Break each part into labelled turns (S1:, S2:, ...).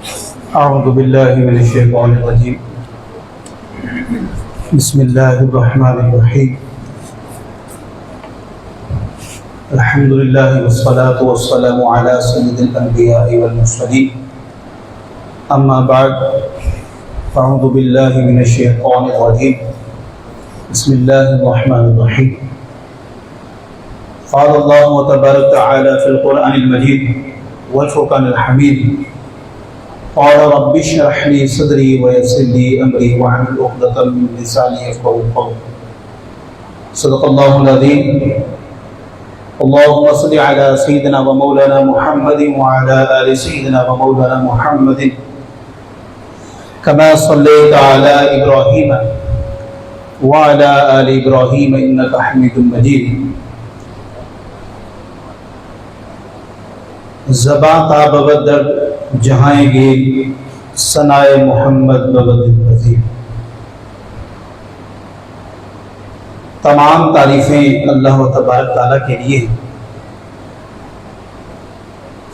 S1: اعوذ باللہ من الشیطان الرجیم بسم اللہ الرحمن الرحیم الحمدللہ والصلاة والسلام علی سید الانبیاء والمرسلین اما بعد اعوذ باللہ من الشیطان الرجیم بسم اللہ الرحمن الرحیم قال اللہ تبارک تعالی فی القرآن المجید والفرقان الحمید قال رب اشرح لي صدري ويسر لي امري واحلل عقدة من لساني يفقهوا قولي صدق الله العظيم اللهم صل على سيدنا ومولانا محمد وعلى آل سيدنا ومولانا محمد كما صليت على إبراهيم وعلى آل إبراهيم إنك حميد مجيد زبان تا ببدر جہاں گے ثنائے محمد ببد الوزیر. تمام تعریفیں اللہ تبارک تعالیٰ کے لیے ہیں.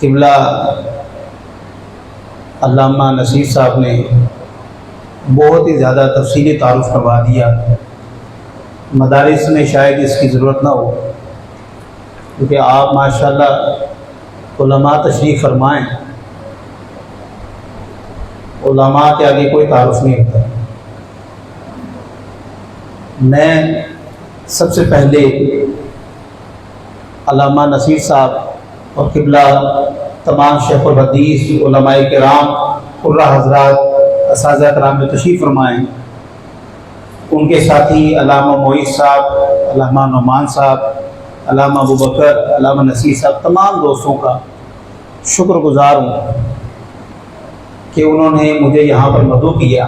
S1: قبلہ علامہ نصیر صاحب نے بہت ہی زیادہ تفصیلی تعارف کروا دیا. مدارس میں شاید اس کی ضرورت نہ ہو کیونکہ آپ ماشاءاللہ علماء تشریف فرمائیں. علماء کے آگے کوئی تعارف نہیں ہوتا. میں سب سے پہلے علامہ نصیر صاحب اور قبلہ تمام شیخ الحدیث علماء کرام قرہ حضرات اساتذہ کرام میں تشریف فرمائیں. ان کے ساتھی علامہ معیز صاحب، علامہ نعمان صاحب، علامہ ابوبکر، علامہ نصیر صاحب، تمام دوستوں کا شکر گزار ہوں کہ انہوں نے مجھے یہاں پر مدعو کیا.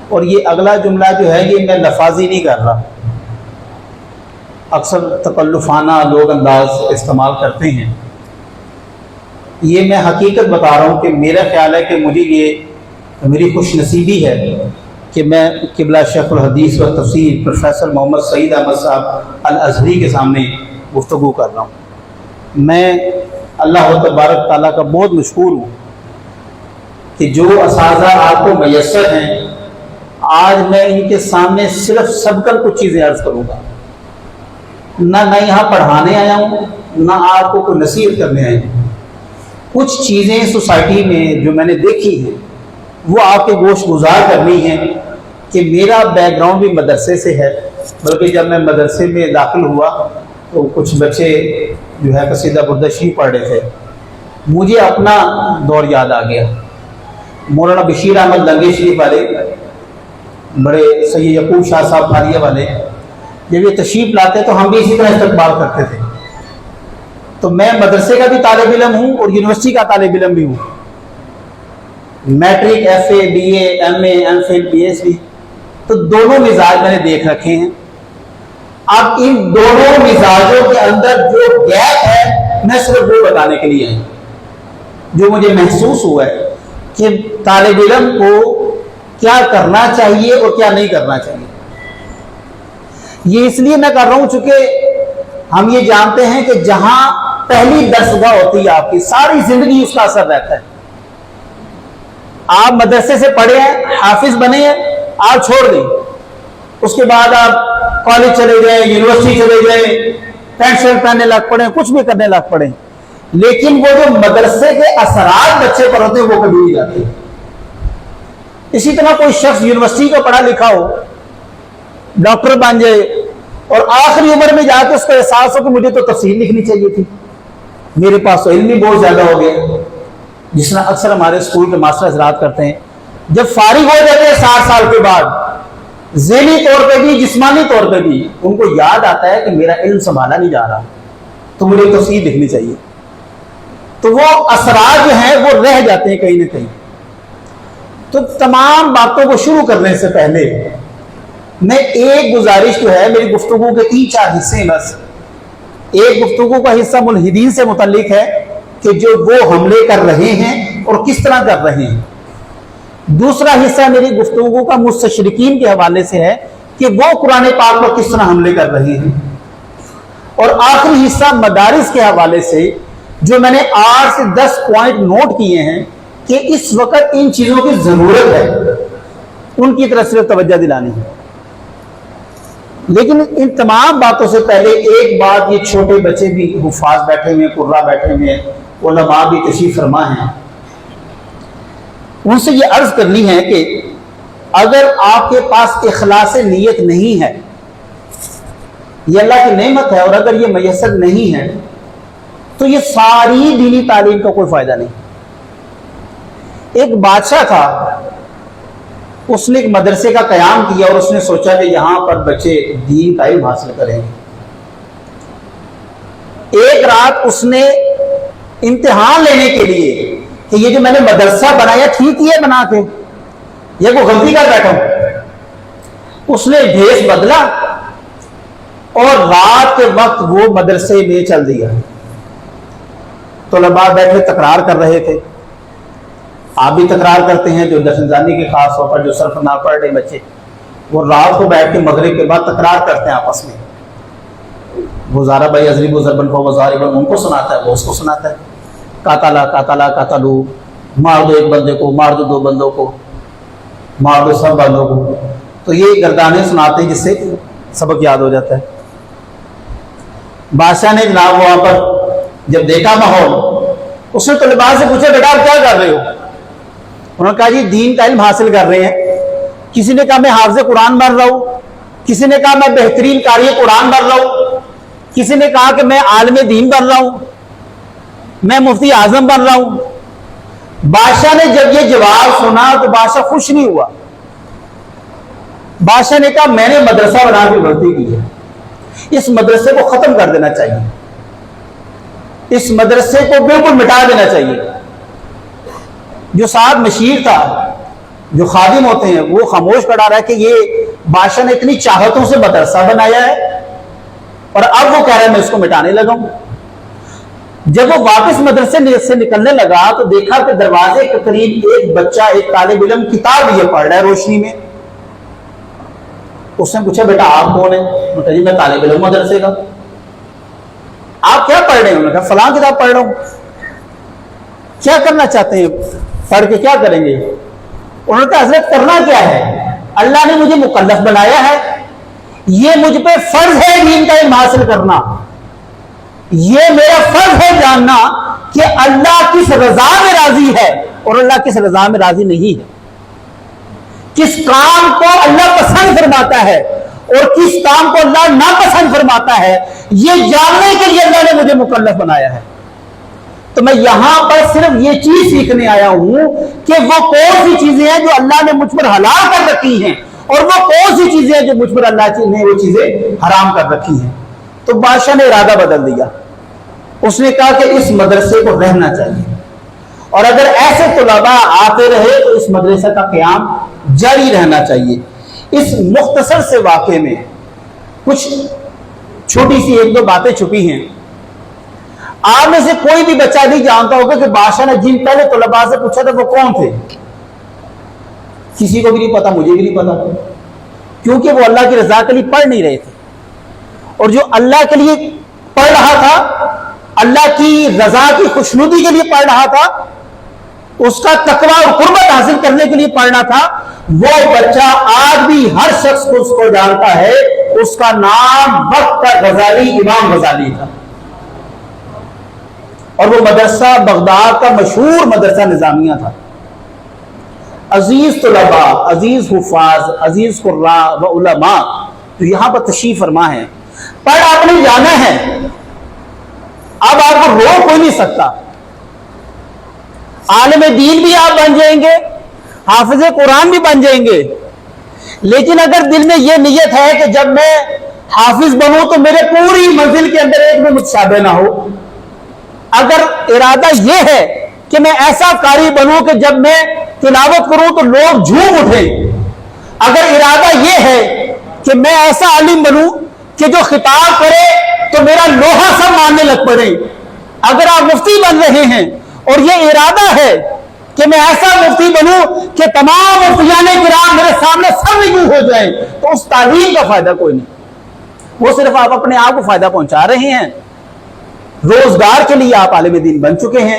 S1: اور یہ اگلا جملہ جو ہے یہ میں لفاظی نہیں کر رہا، اکثر تکلفانہ لوگ انداز استعمال کرتے ہیں. یہ میں حقیقت بتا رہا ہوں کہ میرا خیال ہے کہ مجھے یہ میری خوش نصیبی ہے کہ میں قبلہ شیخ الحدیث و تفسیر پروفیسر محمد سعید احمد صاحب الازہری کے سامنے گفتگو کر رہا ہوں. میں اللہ تبارک تعالیٰ کا بہت مشکور ہوں کہ جو اساتذہ آپ کو میسر ہیں، آج میں ان کے سامنے صرف سب کر کچھ چیزیں عرض کروں گا. نہ یہاں پڑھانے آیا ہوں، نہ آپ کو کوئی نصیحت کرنے آیا ہوں. کچھ چیزیں سوسائٹی میں جو میں نے دیکھی ہیں وہ آپ کے گوش گزار کرنی ہیں کہ میرا بیک گراؤنڈ بھی مدرسے سے ہے. بلکہ جب میں مدرسے میں داخل ہوا تو کچھ بچے جو ہے قصیدہ برد شریف پڑھ رہے تھے. مجھے اپنا دور یاد آ گیا. مولانا بشیر احمد لنگے شریف والے، بڑے سید یعقوب شاہ صاحب خاریہ والے، جب یہ تشریف لاتے تو ہم بھی اسی طرح استقبال کرتے تھے. تو میں مدرسے کا بھی طالب علم ہوں اور یونیورسٹی کا طالب علم بھی ہوں. Matric, F A, B A, M A, M Phil, P H D, تو دونوں مزاج میں نے دیکھ رکھے ہیں. اب ان دونوں مزاجوں کے اندر جو گیپ ہے میں صرف وہ بتانے کے لیے جو مجھے محسوس ہوا ہے کہ طالب علم کو کیا کرنا چاہیے اور کیا نہیں کرنا چاہیے. یہ اس لیے میں کر رہا ہوں چونکہ ہم یہ جانتے ہیں کہ جہاں پہلی درسگاہ ہوتی ہے آپ کی ساری زندگی اس کا اثر رہتا ہے. آپ مدرسے سے پڑھے ہیں، حافظ بنے ہیں، آپ چھوڑ دیں، اس کے بعد آپ کالج چلے جائیں، یونیورسٹی چلے جائیں، پینٹ شرٹ پہننے لگ پڑیں، کچھ بھی کرنے لگ پڑیں، لیکن وہ جو مدرسے کے اثرات بچے پر ہوتے ہیں وہ کبھی نہیں جاتے. اسی طرح کوئی شخص یونیورسٹی کا پڑھا لکھا ہو، ڈاکٹر بن جائے، اور آخری عمر میں جا کے اس کو احساس ہو کہ مجھے تو تفسیر لکھنی چاہیے تھی، میرے پاس تو علم بھی بہت زیادہ ہو گیا. جس طرح اکثر ہمارے اسکول کے ماسٹر حضرات کرتے ہیں، جب فارغ ہو جاتے ہیں 60 سال کے بعد، ذہنی طور پہ بھی جسمانی طور پہ بھی ان کو یاد آتا ہے کہ میرا علم سنبھالا نہیں جا رہا تو مجھے تفسیر لکھنی چاہیے. تو وہ اثرات جو ہیں وہ رہ جاتے ہیں کہیں نہ کہیں. تو تمام باتوں کو شروع کرنے سے پہلے میں ایک گزارش جو ہے، میری گفتگو کے 3-4 حصے ہیں. بس ایک گفتگو کا حصہ ملحدین سے متعلق ہے کہ جو وہ حملے کر رہے ہیں اور کس طرح کر رہے ہیں. دوسرا حصہ میری گفتگو کا مستشرقین کے حوالے سے ہے کہ وہ قرآن پاک پر کس طرح حملے کر رہے ہیں. اور آخری حصہ مدارس کے حوالے سے جو میں نے 8 سے 10 پوائنٹ نوٹ کیے ہیں کہ اس وقت ان چیزوں کی ضرورت ہے، ان کی طرف صرف توجہ دلانی ہے۔ لیکن ان تمام باتوں سے پہلے ایک بات، یہ چھوٹے بچے بھی حفاظ بیٹھے ہوئے، قرہ بیٹھے ہوئے، علماء بھی تشریف فرما ہیں، ان سے یہ عرض کرنی ہے کہ اگر آپ کے پاس اخلاص نیت نہیں ہے، یہ اللہ کی نعمت ہے، اور اگر یہ میسر نہیں ہے تو یہ ساری دینی تعلیم کا کوئی فائدہ نہیں۔ ایک بادشاہ تھا، اس نے ایک مدرسے کا قیام کیا اور اس نے سوچا کہ یہاں پر بچے دین کا علم حاصل کریں گے۔ ایک رات اس نے امتحان لینے کے لیے کہ یہ جو میں نے مدرسہ بنایا ٹھیک ہی ہے بنا کے، یہ کوئی غلطی کر بیٹھا ہوں، اس نے بھیس بدلا اور رات کے وقت وہ مدرسے میں چل دیا۔ طلباء بیٹھے تکرار کر رہے تھے، آپ بھی تکرار کرتے ہیں، جو درسنجانی کے خاص طور پر جو صرف نہ پڑھ رہے بچے، وہ رات کو بیٹھ کے مغرب کے بعد تکرار کرتے ہیں آپس میں۔ گزارا بھائی ازری بزربن کو وزاری بن ان کو سناتا ہے، وہ اس کو سناتا ہے، قاتلا قاتلا قاتلو، مار دو ایک بندے کو، مار دو دو بندوں کو، مار دو سب بندوں کو۔ تو یہ گردانے سناتے ہیں جس سے سبق یاد ہو جاتا ہے۔ بادشاہ نے جناب وہاں پر جب دیکھا ماحول، اس نے طلباء سے پوچھا بیٹا آپ کیا کر رہے ہو؟ انہوں نے کہا جی دین کا علم حاصل کر رہے ہیں۔ کسی نے کہا میں حافظ قرآن بن رہا ہوں، کسی نے کہا میں بہترین قاری قرآن بن رہا ہوں، کسی نے کہا کہ میں عالم دین بن رہا ہوں، میں مفتی اعظم بن رہا ہوں۔ بادشاہ نے جب یہ جواب سنا تو بادشاہ خوش نہیں ہوا۔ بادشاہ نے کہا میں نے مدرسہ بنا کے غلطی کی ہے، اس مدرسے کو ختم کر دینا چاہیے، اس مدرسے کو بالکل مٹا دینا چاہیے۔ جو ساتھ مشیر تھا، جو خادم ہوتے ہیں، وہ خاموش پڑا رہا ہے کہ یہ بادشاہ نے اتنی چاہتوں سے مدرسہ بنایا ہے اور اب وہ کہہ رہا ہے میں اس کو مٹانے لگا ہوں۔ جب وہ واپس مدرسے سے نکلنے لگا تو دیکھا کہ دروازے کے قریب ایک بچہ، ایک طالب علم کتاب لیے پڑھ رہا ہے روشنی میں۔ اس نے پوچھا بیٹا آپ کون ہیں؟ انہوں نے کہا جی میں طالب علم مدرسے کا۔ آپ کیا پڑھ رہے ہیں؟ انہوں نے کہا فلاں کتاب پڑھ رہا ہوں۔ کیا کرنا چاہتے ہیں؟ پڑھ کے کیا کریں گے؟ انہوں نے کہا حضرت کرنا کیا ہے؟ اللہ نے مجھے مکلف بنایا ہے، یہ مجھ پہ فرض ہے دین کا علم حاصل کرنا، یہ میرا فرض ہے جاننا کہ اللہ کس رضا میں راضی ہے اور اللہ کس رضا میں راضی نہیں ہے، کس کام کو اللہ پسند فرماتا ہے اور کس کام کو اللہ ناپسند فرماتا ہے، یہ جاننے کے لیے اللہ نے مجھے مکلف بنایا ہے۔ تو میں یہاں پر صرف یہ چیز سیکھنے آیا ہوں کہ وہ کون سی چیزیں ہیں جو اللہ نے مجھ پر حلال کر رکھی ہیں اور وہ کون سی چیزیں ہیں جو مجھ پر اللہ نے وہ چیزیں حرام کر رکھی ہیں۔ تو بادشاہ نے ارادہ بدل دیا، اس نے کہا کہ اس مدرسے کو رہنا چاہیے اور اگر ایسے طلباء آتے رہے تو اس مدرسے کا قیام جاری رہنا چاہیے۔ اس مختصر سے واقعے میں کچھ چھوٹی سی ایک دو باتیں چھپی ہیں۔ آپ میں سے کوئی بھی بچہ نہیں جانتا ہوگا کہ بادشاہ نے جن پہلے طلباء سے پوچھا تھا وہ کون تھے؟ کسی کو بھی نہیں پتا، مجھے بھی نہیں پتا، کیونکہ وہ اللہ کی رضا کے لیے پڑھ نہیں رہے تھے، اور جو اللہ کے لیے پڑھ رہا تھا، اللہ کی رضا کی خوشنودی کے لیے پڑھ رہا تھا، اس کا تقوی اور قربت حاصل کرنے کے لیے پڑھنا تھا، وہ بچہ آج بھی ہر شخص کو اس کو جانتا ہے، اس کا نام وقت کا غزالی امام غزالی تھا، اور وہ مدرسہ بغداد کا مشہور مدرسہ نظامیہ تھا۔ عزیز طلباء، عزیز حفاظ، عزیز قراء و علماء جو یہاں پر تشریف فرما ہے، پڑھ آپ نے جانا ہے، اب آپ کو روک کوئی نہیں سکتا۔ عالم دین بھی آپ بن جائیں گے، حافظ قرآن بھی بن جائیں گے، لیکن اگر دل میں یہ نیت ہے کہ جب میں حافظ بنوں تو میرے پوری منزل کے اندر ایک بھی متشابہ نہ ہو، اگر ارادہ یہ ہے کہ میں ایسا قاری بنوں کہ جب میں تلاوت کروں تو لوگ جھوم اٹھیں، اگر ارادہ یہ ہے کہ میں ایسا عالم بنوں کہ جو خطاب کرے تو میرا لوہا سب ماننے لگ پڑے، اگر آپ مفتی بن رہے ہیں اور یہ ارادہ ہے کہ میں ایسا مفتی بنوں کہ تمام مفتیان کرام میرے سامنے سب رجوع ہو جائیں، تو اس تعلیم کا فائدہ کوئی نہیں، وہ صرف آپ اپنے آپ کو فائدہ پہنچا رہے ہیں۔ روزگار کے لیے آپ عالم دین بن چکے ہیں،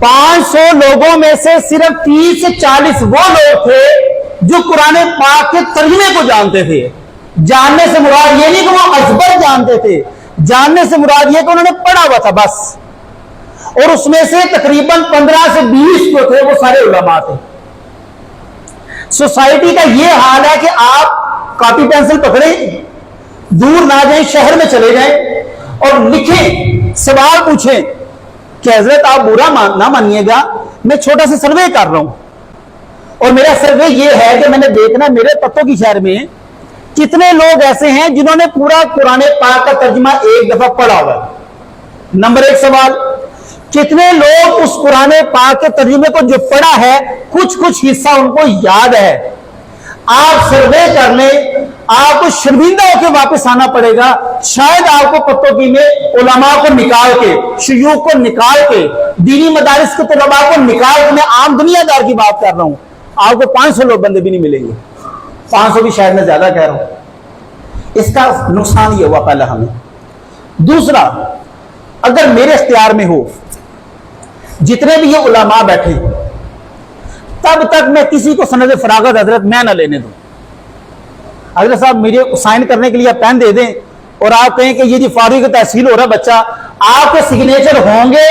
S1: 500 لوگوں میں سے صرف 30 سے 40 وہ لوگ تھے جو قرآن پاک کے ترجمے کو جانتے تھے. جاننے سے مراد یہ نہیں کہ وہ ازبر جانتے تھے، جاننے سے مراد یہ کہ انہوں نے پڑھا ہوا تھا بس. اور اس میں سے تقریباً 15 سے 20 جو تھے وہ سارے علماء تھے. سوسائٹی کا یہ حال ہے کہ آپ کاپی پینسل پکڑیں، دور نہ جائیں، شہر میں چلے جائیں اور لکھیں، سوال پوچھیں کہ حضرت آپ برا نہ مانیے گا، میں چھوٹا سا سروے کر رہا ہوں اور میرا سروے یہ ہے کہ میں نے دیکھنا میرے پتوں کی شہر میں کتنے لوگ ایسے ہیں جنہوں نے پورا قرآن پاک کا ترجمہ ایک دفعہ پڑھا ہوا ہے. نمبر 1 سوال، کتنے لوگ اس قرآن پاک کے ترجمے کو جو پڑھا ہے کچھ حصہ ان کو یاد ہے؟ آپ سروے کر لیں، آپ کو شرمندہ ہو کے واپس آنا پڑے گا. شاید آپ کو پتوں کی میں علماء کو نکال کے، شیوخ کو نکال کے، دینی مدارس کے طلباء کو نکال کے، میں عام دنیا دار کی بات کر رہا ہوں، آپ کو 500 لوگ بندے بھی نہیں ملیں گے. 500 بھی شاید میں زیادہ کہہ رہا ہوں. اس کا نقصان یہ ہوا پہلا ہمیں. دوسرا، اگر میرے اختیار میں ہو جتنے بھی یہ علماء بیٹھے تب تک میں کسی کو سند فراغت حضرت میں نہ لینے دوں. حضرت صاحب میرے سائن کرنے کے لیے آپ پین دے دیں اور آپ کہیں کہ یہ جی فارغ تحصیل ہو رہا بچہ، آپ کے سگنیچر ہوں گے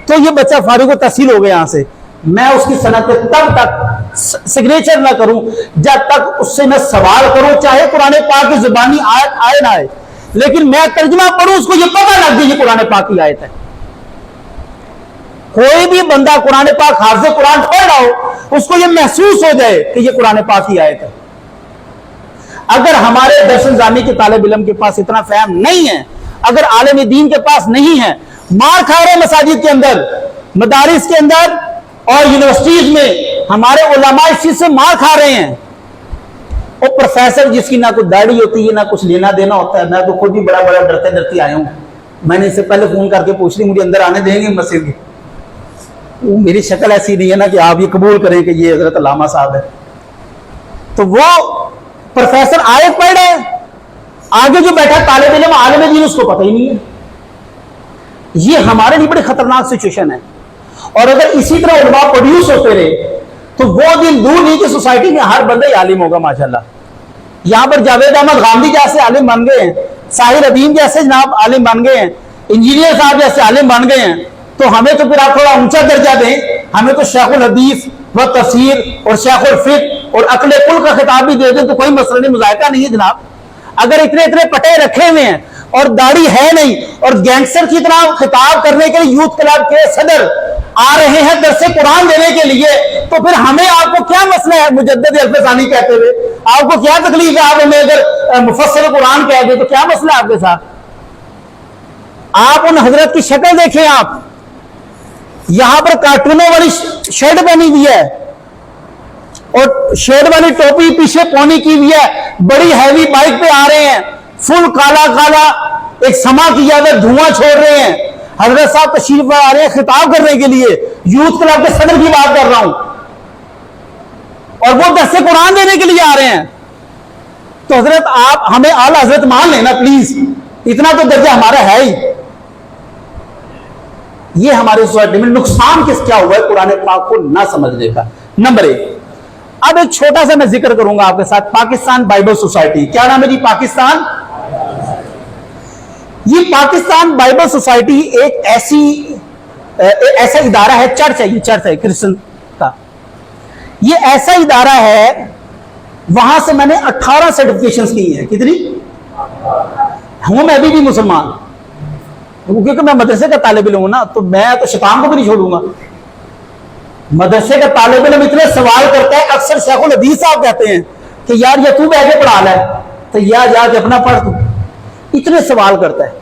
S1: تو یہ بچہ فارغ تحصیل ہو گیا. یہاں سے میں اس کی سند پہ تب تک سگنیچر نہ کروں جب تک اس سے میں سوال کروں، چاہے قرآن پاک کی زبانی آیت آئے نہ آئے، لیکن میں ترجمہ پڑھوں، اس کو یہ پتہ لگ جائے یہ قرآن پاک کی آیت ہے. کوئی بھی بندہ قرآن پاک حافظ قرآن پڑھ رہا ہو، اس کو یہ محسوس ہو جائے کہ یہ قرآن پاک کی آیت ہے. اگر ہمارے درس نظامی کے طالب علم کے پاس اتنا فہم نہیں ہے، اگر عالم دین کے پاس نہیں ہے، مار کھا رہے مساجد کے اندر، مدارس کے اندر اور یونیورسٹیز میں ہمارے علماء اس چیز سے مار کھا رہے ہیں. اور پروفیسر جس کی نہ کوئی داڑھی ہوتی ہے نہ کچھ لینا دینا ہوتا ہے، میں تو خود بھی بڑا ڈرتے آیا ہوں. میں نے اس سے پہلے فون کر کے پوچھ لی مجھے اندر آنے دیں گے مسجد کی؟ میری شکل ایسی نہیں ہے نا کہ آپ یہ قبول کریں کہ یہ حضرت علامہ صاحب ہے. تو وہ پروفیسر آیت پڑھ رہے ہیں، آگے جو بیٹھا طالب علم عالم دین اس کو پتہ ہی نہیں ہے. یہ ہمارے لیے بڑی خطرناک سچویشن ہے. اور اگر اسی طرح علماء پروڈیوس ہوتے رہے تو وہ دن دور نہیں کہ سوسائٹی میں ہر بندہ عالم ہوگا. ماشاءاللہ یہاں پر جاوید احمد غامدی جیسے عالم بن گئے ہیں، ساحر ادیم جیسے جناب عالم بن گئے ہیں، انجینئر صاحب جیسے عالم بن گئے ہیں. تو ہمیں تو پھر آپ تھوڑا اونچا درجہ دیں، ہمیں تو شیخ الحدیث و تفسیر اور شیخ الفقہ اور عقل کل کا خطاب بھی دے دیں تو کوئی مسئلہ نہیں، مذائقہ نہیں ہے جناب. اگر اتنے پٹے رکھے ہوئے ہیں اور داڑھی ہے نہیں اور گینگسٹر کی طرح خطاب کرنے کے لیے یوتھ کلب کے صدر آ رہے ہیں درس قرآن دینے کے لیے، تو پھر ہمیں آپ کو کیا مسئلہ ہے مجدد الفسانی کہتے ہوئے؟ آپ کو کیا تکلیف ہے؟ آپ ہمیں اگر مفسر قرآن کہہ دیں تو کیا مسئلہ ہے آپ کے ساتھ؟ آپ ان حضرت کی شکل دیکھیں، آپ یہاں پر کارٹونوں والی شرٹ پہنی ہوئی ہے اور شیڈ والی ٹوپی پیچھے پونی کی ہوئی ہے، بڑی ہیوی بائک پہ آ رہے ہیں، فل کالا ایک سما کیا ہوا دھواں چھوڑ رہے ہیں. حضرت صاحب تشریف آ رہے ہیں خطاب کرنے کے لیے، یوتھ کلب کے صدر کی بات کر رہا ہوں، اور وہ درس قرآن دینے کے لیے آ رہے ہیں. تو حضرت آپ ہمیں اعلی حضرت مان لینا پلیز، اتنا تو درجہ ہمارا ہے ہی. یہ ہمارے سوسائٹی میں نقصان کیا ہوا ہے قرآن پاک کو نہ سمجھنے کا. نمبر 1. اب ایک چھوٹا سا میں ذکر کروں گا آپ کے ساتھ، پاکستان بائبل سوسائٹی. کیا نام ہے جی؟ پاکستان. یہ پاکستان بائبل سوسائٹی ایک ایسا ادارہ ہے، چرچ ہے، یہ چرچ ہے کرسچن کا. یہ ایسا ادارہ ہے، وہاں سے میں نے 18 سرٹیفکیشنز کی ہیں. کتنی ہوں میں ابھی بھی مسلمان، کیونکہ میں مدرسے کا طالب علم ہوں نا، تو میں تو شیطان کو بھی نہیں چھوڑوں گا. مدرسے کا طالب علم اتنے سوال کرتا ہے، اکثر شیخ الحدیث صاحب کہتے ہیں کہ یار یہ تو بیٹھ کے پڑھا لے، تو یا جا کے اپنا پڑھ. تو اتنے سوال کرتا ہے.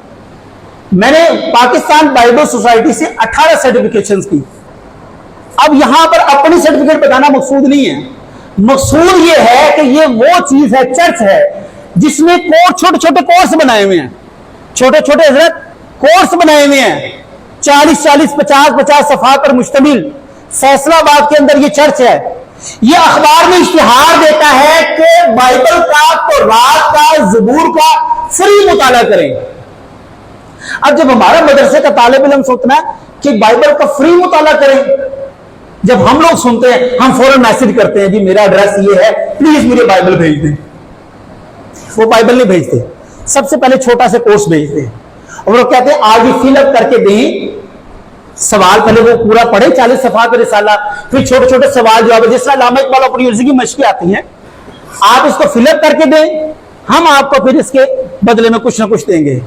S1: میں نے پاکستان بائبل سوسائٹی سے 18 سرٹیفکیشنز کی. اب یہاں پر اپنی سرٹیفکیٹ بتانا مقصود نہیں ہے، مقصود یہ ہے کہ یہ وہ چیز ہے، چرچ ہے جس میں چھوٹے چھوٹے کورس بنائے ہوئے ہیں، چھوٹے چھوٹے حضرت کورس بنائے ہوئے ہیں، 40 50 صفحات پر مشتمل. فیصلہ آباد کے اندر یہ چرچ ہے. یہ اخبار میں اشتہار دیتا ہے کہ بائبل کا، تورات کا، زبور کا فری مطالعہ کریں. اب جب ہمارا مدرسے کا طالب علم سوچنا ہے کہ بائبل کا فری مطالعہ کریں. جب ہم لوگ سنتے ہیں ہم فوراً میسج کرتے ہیں جی میرا ایڈریس یہ ہے, پلیز مجھے بائبل بھیج دیں. وہ بائبل نہیں بھیجتے, سب سے پہلے چھوٹا سا کورس بھیجتے ہیں اور وہ کہتے ہیں آج ہی فل اپ کر کے دیں سوال. پہلے وہ پورا پڑھیں 40 صفحات کا رسالہ, پھر چھوٹے چھوٹے سوال جواب, جس طرح علامہ اقبال اپنی یونیورسٹی کی مشقیں آتی ہیں, آپ اس کو فل اپ کر کے دیں, ہم آپ کو پھر اس کے بدلے میں کچھ نہ کچھ دیں گے.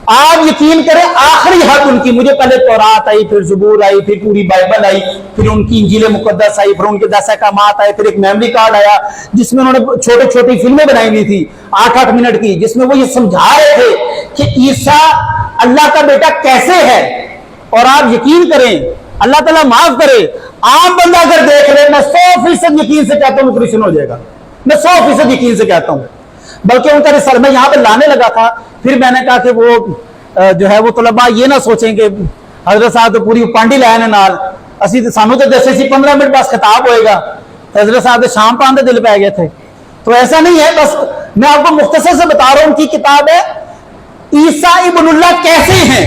S1: آپ یقین کریں آخری حد ان کی, مجھے پہلے تورات آئی, پھر زبور آئی, پھر پوری بائبل آئی, پھر ان کی انجیل مقدس آئی, پھر ان کے 10 احکامات آئے, پھر ایک میموری کارڈ آیا جس میں انہوں نے چھوٹی چھوٹی فلمیں بنائی ہوئی تھی 8-8 منٹ کی, جس میں وہ یہ سمجھا رہے تھے کہ عیسیٰ اللہ کا بیٹا کیسے ہے. اور آپ یقین کریں, اللہ تعالیٰ معاف کرے, عام بندہ اگر دیکھ لے, میں 100% یقین سے کہتا ہوں کرسچن ہو جائے گا. میں 100% یقین سے کہتا ہوں. بلکہ ان کا رسالہ میں یہاں پہ لانے لگا تھا, پھر میں نے کہا کہ وہ جو ہے وہ طلباء یہ نہ سوچیں کہ حضرت صاحب تو پوری پانڈی لائن نال اسی سانو تو جیسے 15 منٹ بس خطاب ہوئے گا, حضرت صاحب شام پاندے دل پہ گئے تھے. تو ایسا نہیں ہے, بس میں آپ کو مختصر سے بتا رہا ہوں. ان کی کتاب ہے عیسیٰ ابن اللہ کیسے ہیں.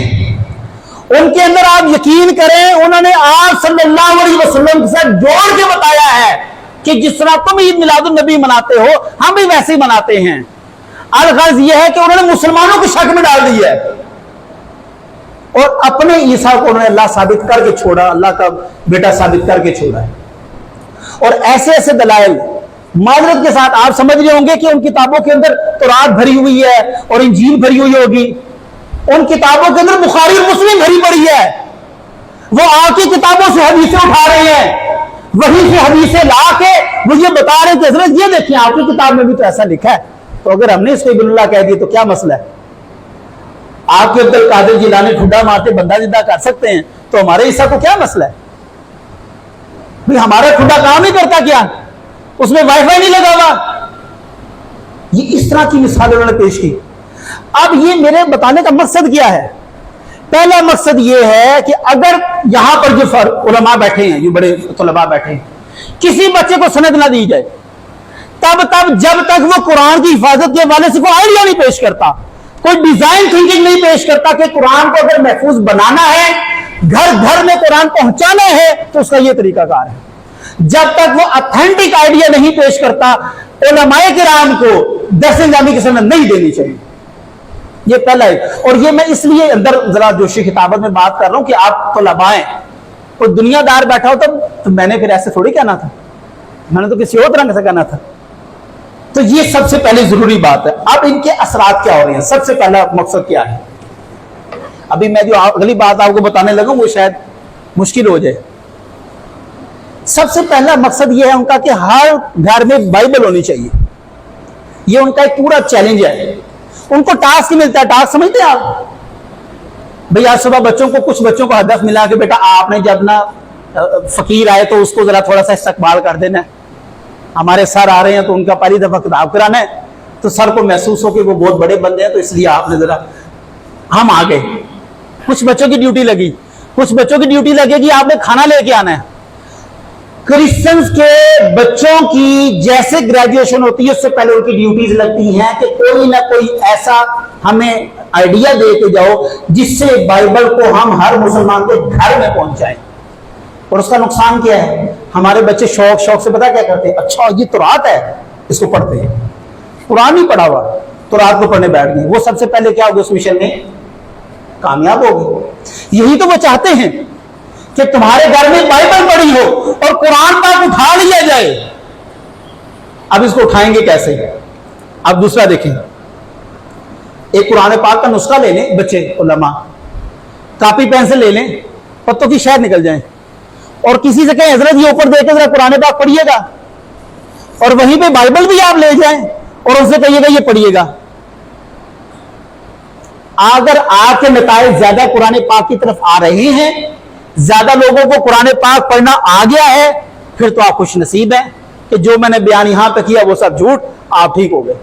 S1: ان کے اندر آپ یقین کریں انہوں نے آپ صلی اللہ علیہ وسلم کے ساتھ جوڑ کے بتایا ہے کہ جس طرح تم عید میلاد النبی مناتے ہو ہم بھی ویسے ہی مناتے ہیں. الغرض یہ ہے کہ انہوں نے مسلمانوں کو شک میں ڈال دی ہے اور اپنے عیسیٰ کو انہوں نے اللہ ثابت کر کے چھوڑا, اللہ کا بیٹا ثابت کر کے چھوڑا ہے. اور ایسے ایسے دلائل معذرت کے ساتھ آپ سمجھ رہے ہوں گے کہ ان کتابوں کے اندر تورات بھری ہوئی ہے اور انجیل بھری ہوئی ہوگی. ان کتابوں کے اندر بخاری اور مسلم بھری پڑی ہے. وہ آپ کی کتابوں سے حدیثیں اٹھا رہے ہیں, وہیں سے حدیثیں لا کے وہ یہ بتا رہے ہیں کہ حضرت یہ دیکھیں آپ کی کتاب میں بھی تو ایسا لکھا ہے. تو اگر ہم نے اس کو ابن اللہ کہہ دیا تو کیا مسئلہ ہے. آپ کے عبد القادر جیلانی ٹھڈا مارتے بندہ زندہ کر سکتے ہیں, تو ہمارے عیسیٰ کو کیا مسئلہ ہے. بھئی ہمارا ٹھڈا کام نہیں کرتا کیا, اس میں وائی فائی نہیں لگا ہوا. یہ اس طرح کی مثال انہوں نے پیش کی. اب یہ میرے بتانے کا مقصد کیا ہے. پہلا مقصد یہ ہے کہ اگر یہاں پر جو علماء بیٹھے ہیں, جو بڑے طلباء بیٹھے ہیں, کسی بچے کو سند نہ دی جائے تب جب تک وہ قرآن کی حفاظت کے حوالے سے کوئی آئیڈیا نہیں پیش کرتا, کوئی ڈیزائن تھنکنگ نہیں پیش کرتا کہ قرآن کو اگر محفوظ بنانا ہے, گھر گھر میں قرآن پہنچانا ہے, تو اس کا یہ طریقہ کار ہے. جب تک وہ اتھینٹک آئیڈیا نہیں پیش کرتا, علماء کرام کو درس نظامی کی سند نہیں دینی چاہیے. یہ پہلا ہے. اور یہ میں اس لیے اندر ذرا جوشی خطابت میں بات کر رہا ہوں کہ آپ طلباء ہیں, کوئی دنیا دار بیٹھا ہو تو میں نے پھر ایسے تھوڑی کہنا تھا, میں نے تو کسی اور طرح سے کہنا تھا. تو یہ سب سے پہلے ضروری بات ہے. اب ان کے اثرات کیا ہو رہے ہیں, سب سے پہلا مقصد کیا ہے. ابھی میں جو اگلی بات آپ کو بتانے لگا وہ شاید مشکل ہو جائے. سب سے پہلا مقصد یہ ہے ان کا کہ ہر گھر میں بائبل ہونی چاہیے. یہ ان کا ایک پورا چیلنج ہے. ان کو ٹاسک ملتا ہے, ٹاسک سمجھتے ہیں آپ. بھئی آج صبح کچھ بچوں کو ہدف ملا کہ بیٹا آپ نے جب نا فقیر آئے تو اس کو ذرا تھوڑا سا استقبال کر دینا ہے. ہمارے سر آ رہے ہیں تو ان کا پہلی دفعہ خطاب کرانا ہے, تو سر کو محسوس ہو کہ وہ بہت بڑے بندے ہیں, تو اس لیے آپ نے ذرا, ہم آ گئے. کچھ بچوں کی ڈیوٹی لگی, کچھ بچوں کی ڈیوٹی لگے گی آپ نے کھانا لے کے آنا ہے. کرسچنز کے بچوں کی جیسے گریجویشن ہوتی ہے اس سے پہلے ان کی ڈیوٹیز لگتی ہیں کہ کوئی نہ کوئی ایسا ہمیں آئیڈیا دے کے جاؤ جس سے بائبل کو ہم ہر مسلمان کے گھر میں پہنچائیں. اور اس کا نقصان کیا ہے, ہمارے بچے شوق سے پتا کیا کرتے ہیں, اچھا یہ تورات ہے اس کو پڑھتے ہیں. قرآن نہیں پڑھا ہوا, تورات کو پڑھنے بیٹھ گئے. وہ سب سے پہلے کیا ہوگا اس مشن میں کامیاب ہوگی. یہی تو وہ چاہتے ہیں کہ تمہارے گھر میں بائبل پڑھی ہو اور قرآن پاک اٹھا لیا جائے. اب اس کو اٹھائیں گے کیسے. اب دوسرا دیکھیں, ایک قرآن پاک کا نسخہ لے لیں بچے علماء, کاپی پینسل لے لیں, پتوں کی شہد نکل جائیں, اور کسی سے کہیں حضرت یہ اوپر دے کے ذرا قرآن پاک پڑھیے گا, اور وہیں پہ بائبل بھی آپ لے جائیں اور ان سے کہیے گا یہ پڑھیے گا. اگر آپ کے نتائج زیادہ قرآن پاک کی طرف آ رہے ہیں, زیادہ لوگوں کو قرآن پاک پڑھنا آ گیا ہے, پھر تو آپ خوش نصیب ہیں کہ جو میں نے بیان یہاں پہ کیا وہ سب جھوٹ, آپ ٹھیک ہو گئے.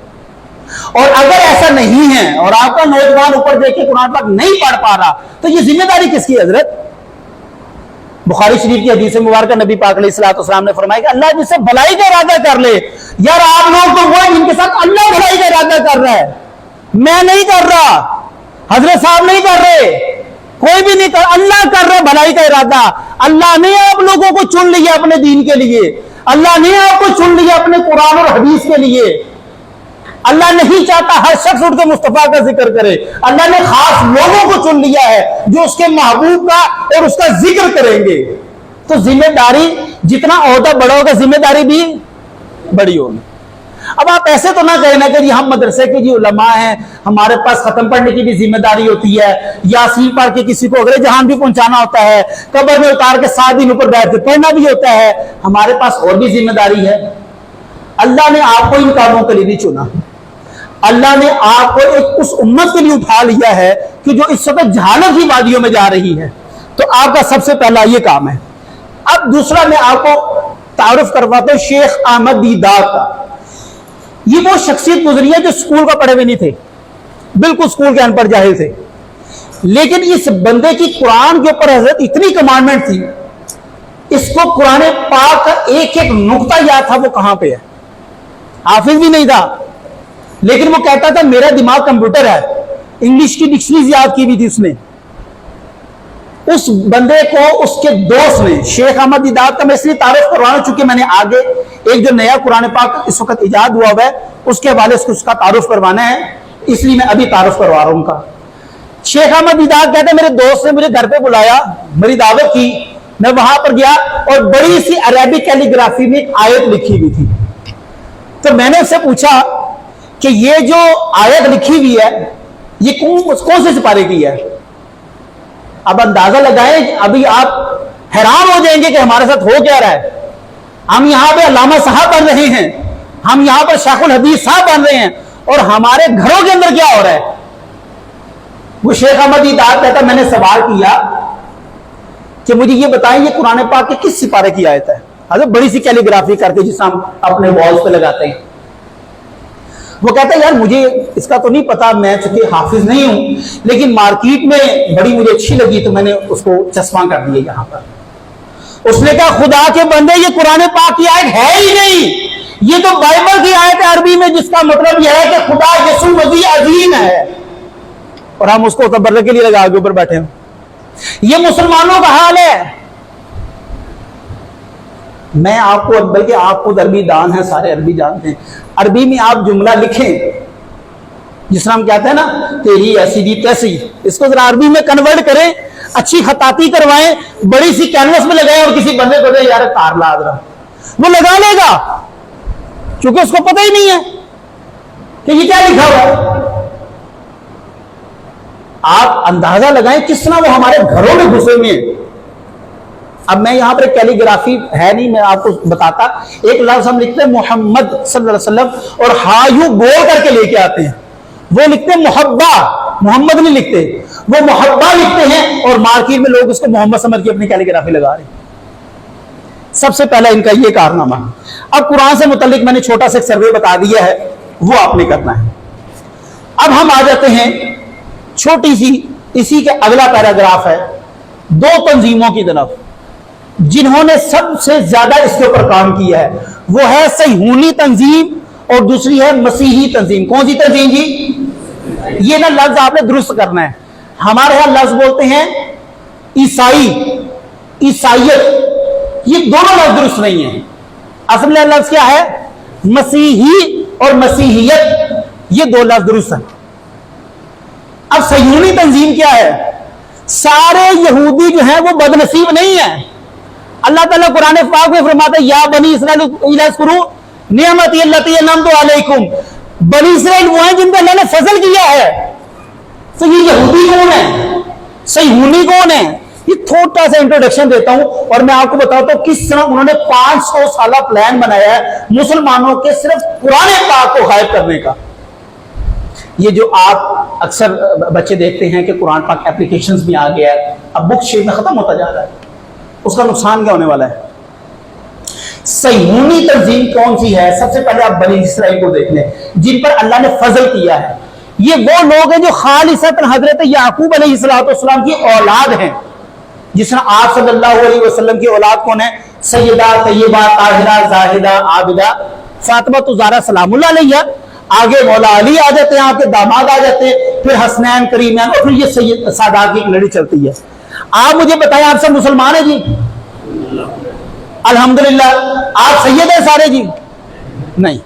S1: اور اگر ایسا نہیں ہے اور آپ کا نوجوان اوپر دیکھ کے قرآن پاک نہیں پڑھ پا رہا, تو یہ ذمہ داری کس کی حضرت. بخاری شریف کی حدیث مبارکہ نبی پاک علیہ الصلوۃ والسلام نے فرمایا کہ اللہ جس سے بھلائی کا ارادہ کر لے. یار آپ لوگ تو وہ جن کے ساتھ اللہ بھلائی کا ارادہ کر رہا ہے, میں نہیں کر رہا, حضرت صاحب نہیں کر رہے. کوئی بھی نہیں کر, اللہ کر رہا بھلائی کا ارادہ. اللہ نے آپ لوگوں کو چن لیا اپنے دین کے لیے, اللہ نے آپ کو چن لیا اپنے قرآن اور حدیث کے لیے. اللہ نہیں چاہتا ہر شخص اٹھ کے مصطفیٰ کا ذکر کرے. اللہ نے خاص لوگوں کو چن لیا ہے جو اس کے محبوب کا اور اس کا ذکر کریں گے. تو ذمہ داری, جتنا عہدہ بڑا ہوگا ذمہ داری بھی بڑی ہوگی. اب آپ ایسے تو نہ کہیں نا کہ جی ہم مدرسے کے جی علماء ہیں, ہمارے پاس ختم پڑھنے کی بھی ذمہ داری ہوتی ہے, یاسین پڑھ کے کسی کو اگلے جہان بھی پہنچانا ہوتا ہے, قبر میں اتار کے 7 دن اوپر بیٹھ کے پڑھنا بھی ہوتا ہے, ہمارے پاس اور بھی ذمہ داری ہے. اللہ نے آپ کو ان کاموں کے لیے نہیں چنا. اللہ نے آپ کو ایک اس امت کے لیے اٹھا لیا ہے کہ جو اس وقت جہالت کی وادیوں میں جا رہی ہے. تو آپ کا سب سے پہلا یہ کام ہے. اب دوسرا میں آپ کو تعارف کرواتا ہوں شیخ احمد دیدار کا. یہ وہ شخصیت گزری ہے جو اسکول کا پڑھے ہوئے نہیں تھے, بالکل اسکول کے ان پڑھ جاہل تھے, لیکن اس بندے کی قرآن کے اوپر حضرت اتنی کمانڈمنٹ تھی, اس کو قرآن پاک کا ایک ایک نقطہ یاد تھا وہ کہاں پہ ہے. حافظ بھی نہیں تھا, لیکن وہ کہتا تھا میرا دماغ کمپیوٹر ہے. انگلش کی ڈکشنریز یاد کی بھی تھی اس نے. اس بندے کو اس کے دوست نے, شیخ احمد دیدار کا میں اس لیے تعارف کروانا چونکہ میں نے آگے ایک جو نیا قرآن پاک اس وقت ایجاد ہوا ہے اس کے حوالے سے اس کا تعارف کروانا ہے, اس لیے میں ابھی تعارف کروا رہا ہوں کا. شیخ احمد دیدار کہتے ہیں میرے دوست نے مجھے گھر پہ بلایا, میری دعوت کی, میں وہاں پر گیا اور بڑی سی عربی کیلیگرافی میں ایک آیت لکھی ہوئی تھی. تو میں نے اس سے پوچھا کہ یہ جو آیت لکھی ہوئی ہے یہ کون سے سپارے کی ہے. اب اندازہ لگائیں, ابھی آپ حیران ہو جائیں گے کہ ہمارے ساتھ ہو کیا رہا ہے. ہم یہاں پہ علامہ صاحب بن رہے ہیں, ہم یہاں پر شیخ الحدیث صاحب بن رہے ہیں, اور ہمارے گھروں کے اندر کیا ہو رہا ہے. وہ شیخ احمد دیدار کہتا میں نے سوال کیا کہ مجھے یہ بتائیں یہ قرآن پاک کے کس سپارے کی آیت ہے. حضرت بڑی سی کیلیگرافی کر کے جس ہم اپنے والز پہ لگاتے ہیں. وہ کہتا ہے یار مجھے اس کا تو نہیں پتا, میں چونکہ حافظ نہیں ہوں, لیکن مارکیٹ میں بڑی مجھے اچھی لگی تو میں نے اس کو چسپاں کر دیا یہاں پر. اس نے کہا خدا کے بندے یہ قرآن پاک کی آیت ہے ہی نہیں, یہ تو بائبل کی آیت ہے عربی میں, جس کا مطلب یہ ہے کہ خدا یسوع مسیح عظیم ہے, اور ہم اس کو تبرک کے لیے لگا کے اوپر بیٹھے ہیں. یہ مسلمانوں کا حال ہے. میں آپ کو, بلکہ آپ خود عربی دان ہیں, سارے عربی جانتے ہیں, عربی میں آپ جملہ لکھیں جس طرح ہم کہتے ہیں نا تیری ایسی دی تیسی, اس کو ذرا عربی میں کنورٹ کریں, اچھی خطاطی کروائیں, بڑی سی کینوس میں لگائیں اور کسی بندے کو دیں یار کار لا رہا, وہ لگا لے گا چونکہ اس کو پتہ ہی نہیں ہے کہ یہ کیا لکھا ہوا ہے. آپ اندازہ لگائیں کس طرح وہ ہمارے گھروں میں گھسے ہوئے ہیں. اب میں یہاں پر ایک کیلیگرافی ہے نہیں, میں آپ کو بتاتا. ایک لفظ ہم لکھتے ہیں محمد صلی اللہ علیہ وسلم, اور ہایو بول کر کے لے کے آتے ہیں. وہ لکھتے ہیں محبہ, محمد نہیں لکھتے, وہ محبہ لکھتے ہیں, اور مارکیٹ میں لوگ اس کو محمد سمجھ کے اپنی کیلیگرافی لگا رہے ہیں. سب سے پہلا ان کا یہ کارنامہ. اب قرآن سے متعلق میں نے چھوٹا سا ایک سروے بتا دیا ہے, وہ آپ نے کرنا ہے. اب ہم آ جاتے ہیں چھوٹی سی, اسی کے اگلا پیراگراف ہے, 2 تنظیموں کی طرف جنہوں نے سب سے زیادہ اس کے اوپر کام کیا ہے. وہ ہے صہیونی تنظیم اور دوسری ہے مسیحی تنظیم. کون سی تنظیم جی؟ یہ نا لفظ آپ نے درست کرنا ہے. ہمارے یہاں لفظ بولتے ہیں عیسائی, عیسائیت, یہ دونوں لفظ درست نہیں ہیں. اصل میں لفظ کیا ہے؟ مسیحی اور مسیحیت, یہ 2 لفظ درست ہیں. اب صہیونی تنظیم کیا ہے؟ سارے یہودی جو ہیں وہ بدنصیب نہیں ہیں. اللہ تعالیٰ قرآن پاک میں فرماتا ہے یا بنی اسرائیل اذکروا نعمتی التی انعمت علیکم. بنی اسرائیل وہ ہیں جن پہ اللہ نے فضل کیا ہے. تو یہ یہودی کون ہے, صہیونی کون ہے؟ یہ چھوٹا سا انٹروڈکشن دیتا ہوں, اور میں آپ کو بتاتا ہوں کس طرح انہوں نے 500 سالہ پلان بنایا ہے مسلمانوں کے صرف قرآن پاک کو غائب کرنے کا. یہ جو آپ اکثر بچے دیکھتے ہیں کہ قرآن پاک اپلیکیشنز میں آ گیا ہے, اب بک شیپ میں ختم ہوتا جا رہا ہے, اس کا نقصان کیا ہونے والا ہے؟ صہیونی تنظیم کون سی ہے؟ سب سے پہلے آپ بنی اسرائیل کو دیکھ لیں جن پر اللہ نے فضل کیا ہے. یہ وہ لوگ ہیں جو خالصتاً حضرت یعقوب علیہ السلام کی اولاد ہیں. جس طرح آپ صلی اللہ علیہ وسلم کی اولاد کون ہے؟ سیدہ طیبہ طاہرہ زاہدہ عابدہ فاطمہ زہرا سلام اللہ علیہ. آگے مولا علی آ جاتے ہیں، آپ کے داماد آ جاتے ہیں، پھر حسنین کریمین، اور پھر یہ سید سادات کی ایک لڑی چلتی ہے۔ آپ مجھے بتائیں، آپ سب مسلمان ہیں جی؟ الحمدللہ۔ آپ سید ہیں سارے جی؟ نہیں۔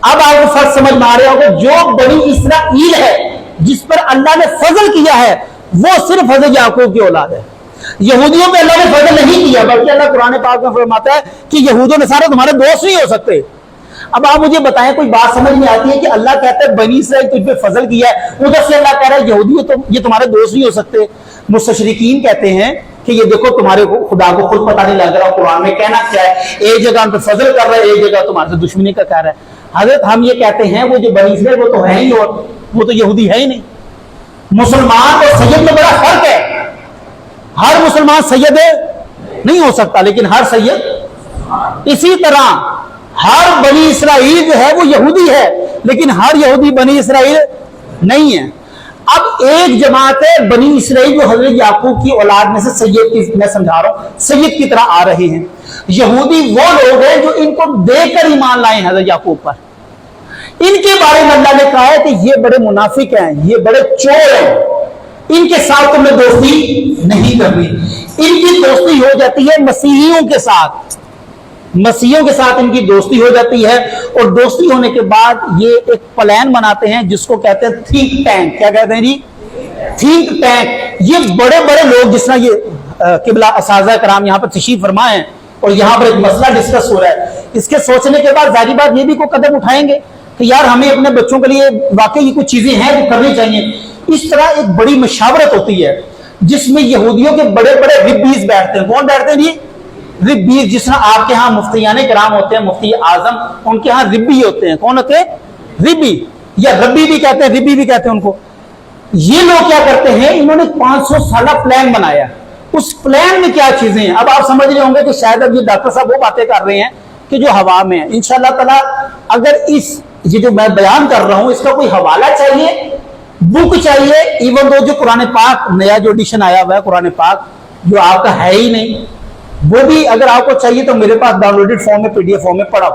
S1: اب آپ کو فرق سمجھ میں آ رہے ہوگا، جو بنی اسرائیل ہے جس پر اللہ نے فضل کیا ہے وہ صرف حضرت یعقوب کی اولاد ہے۔ یہودیوں پہ اللہ نے فضل نہیں کیا، بلکہ اللہ قرآن پاک میں فرماتا ہے کہ یہود و نصارہ تمہارے دوست نہیں ہو سکتے۔ اب آپ مجھے بتائیں، کوئی بات سمجھ میں آتی ہے کہ اللہ کہتا ہے بنی اسرائیل تجھ پہ فضل کیا ہے، ادھر سے اللہ کہہ رہا ہے یہودیوں یہ تمہارے دوست نہیں ہو سکتے۔ مستشرقین کہتے ہیں کہ یہ دیکھو تمہارے خدا کو خود پتہ نہیں لگ رہا قرآن میں کہنا کیا ہے، ایک جگہ ہم پہ فضل کر رہا ہے، ایک جگہ تمہارے سے دشمنی کا کہہ رہا ہے۔ حضرت ہم یہ کہتے ہیں وہ جو بنی اسرائیل وہ تو ہے ہی، اور وہ تو یہودی ہے ہی نہیں۔ مسلمان اور سید میں بڑا فرق ہے۔ ہر مسلمان سید نہیں ہو سکتا، لیکن ہر سید۔ اسی طرح ہر بنی اسرائیل جو ہے وہ یہودی ہے، لیکن ہر یہودی بنی اسرائیل نہیں ہے۔ اب ایک جماعت ہے بنی اسرائیل جو حضرت یعقوب کی اولاد میں سے سید کی، میں سمجھا رہا ہوں، سید کی طرح آ رہے ہیں۔ یہودی وہ لوگ ہیں جو ان کو دیکھ کر ایمان لائے ہیں حضرت یعقوب پر۔ ان کے بارے میں اللہ نے کہا ہے کہ یہ بڑے منافق ہیں، یہ بڑے چور ہیں، ان کے ساتھ تم نے دوستی نہیں کرنی۔ ان کی دوستی ہو جاتی ہے مسیحیوں کے ساتھ، مسیحیوں کے ساتھ ان کی دوستی ہو جاتی ہے، اور دوستی ہونے کے بعد یہ ایک پلان بناتے ہیں جس کو کہتے ہیں تھنک ٹینک۔ کیا کہتے ہیں جی؟ Think tank. یہ بڑے بڑے لوگ جس طرح یہ قبلہ اساتذہ کرام یہاں پر تشریف فرما ہیں، اور یہاں پر ایک مسئلہ ڈسکس ہو رہا ہے، اس کے سوچنے کے بعد ظاہری بات یہ بھی کوئی قدم اٹھائیں گے کہ یار ہمیں اپنے بچوں کے لیے واقعی کچھ چیزیں ہیں جو کرنی چاہیے۔ اس طرح ایک بڑی مشاورت ہوتی ہے جس میں یہودیوں کے بڑے بڑے ربیز بیٹھتے ہیں۔ کون بیٹھتے ہیں جی؟ ربیز۔ جس طرح آپ کے ہاں مفتیان کرام ہوتے ہیں، مفتی اعظم، ان کے ہاں ربی ہوتے ہیں۔ کون ہوتے ہیں؟ ربی، یا ربی بھی کہتے ہیں، ربی بھی کہتے ہیں ان کو۔ یہ لوگ کیا کرتے ہیں، انہوں نے 500 سالہ پلان بنایا۔ اس پلان میں کیا چیزیں ہیں؟ اب آپ سمجھ رہے ہوں گے کہ شاید اب یہ ڈاکٹر صاحب وہ باتیں کر رہے ہیں کہ جو ہوا میں ہیں۔ انشاءاللہ تعالی اگر یہ جو میں بیان کر رہا ہوں اس کا کوئی حوالہ چاہیے، بک چاہیے، ایون دو جو قرآن پاک نیا جو ایڈیشن آیا ہوا ہے قرآن پاک جو آپ کا ہے ہی نہیں، وہ بھی اگر آپ کو چاہیے تو میرے پاس ڈاؤن لوڈڈ فارم میں PDF فارم میں پڑا۔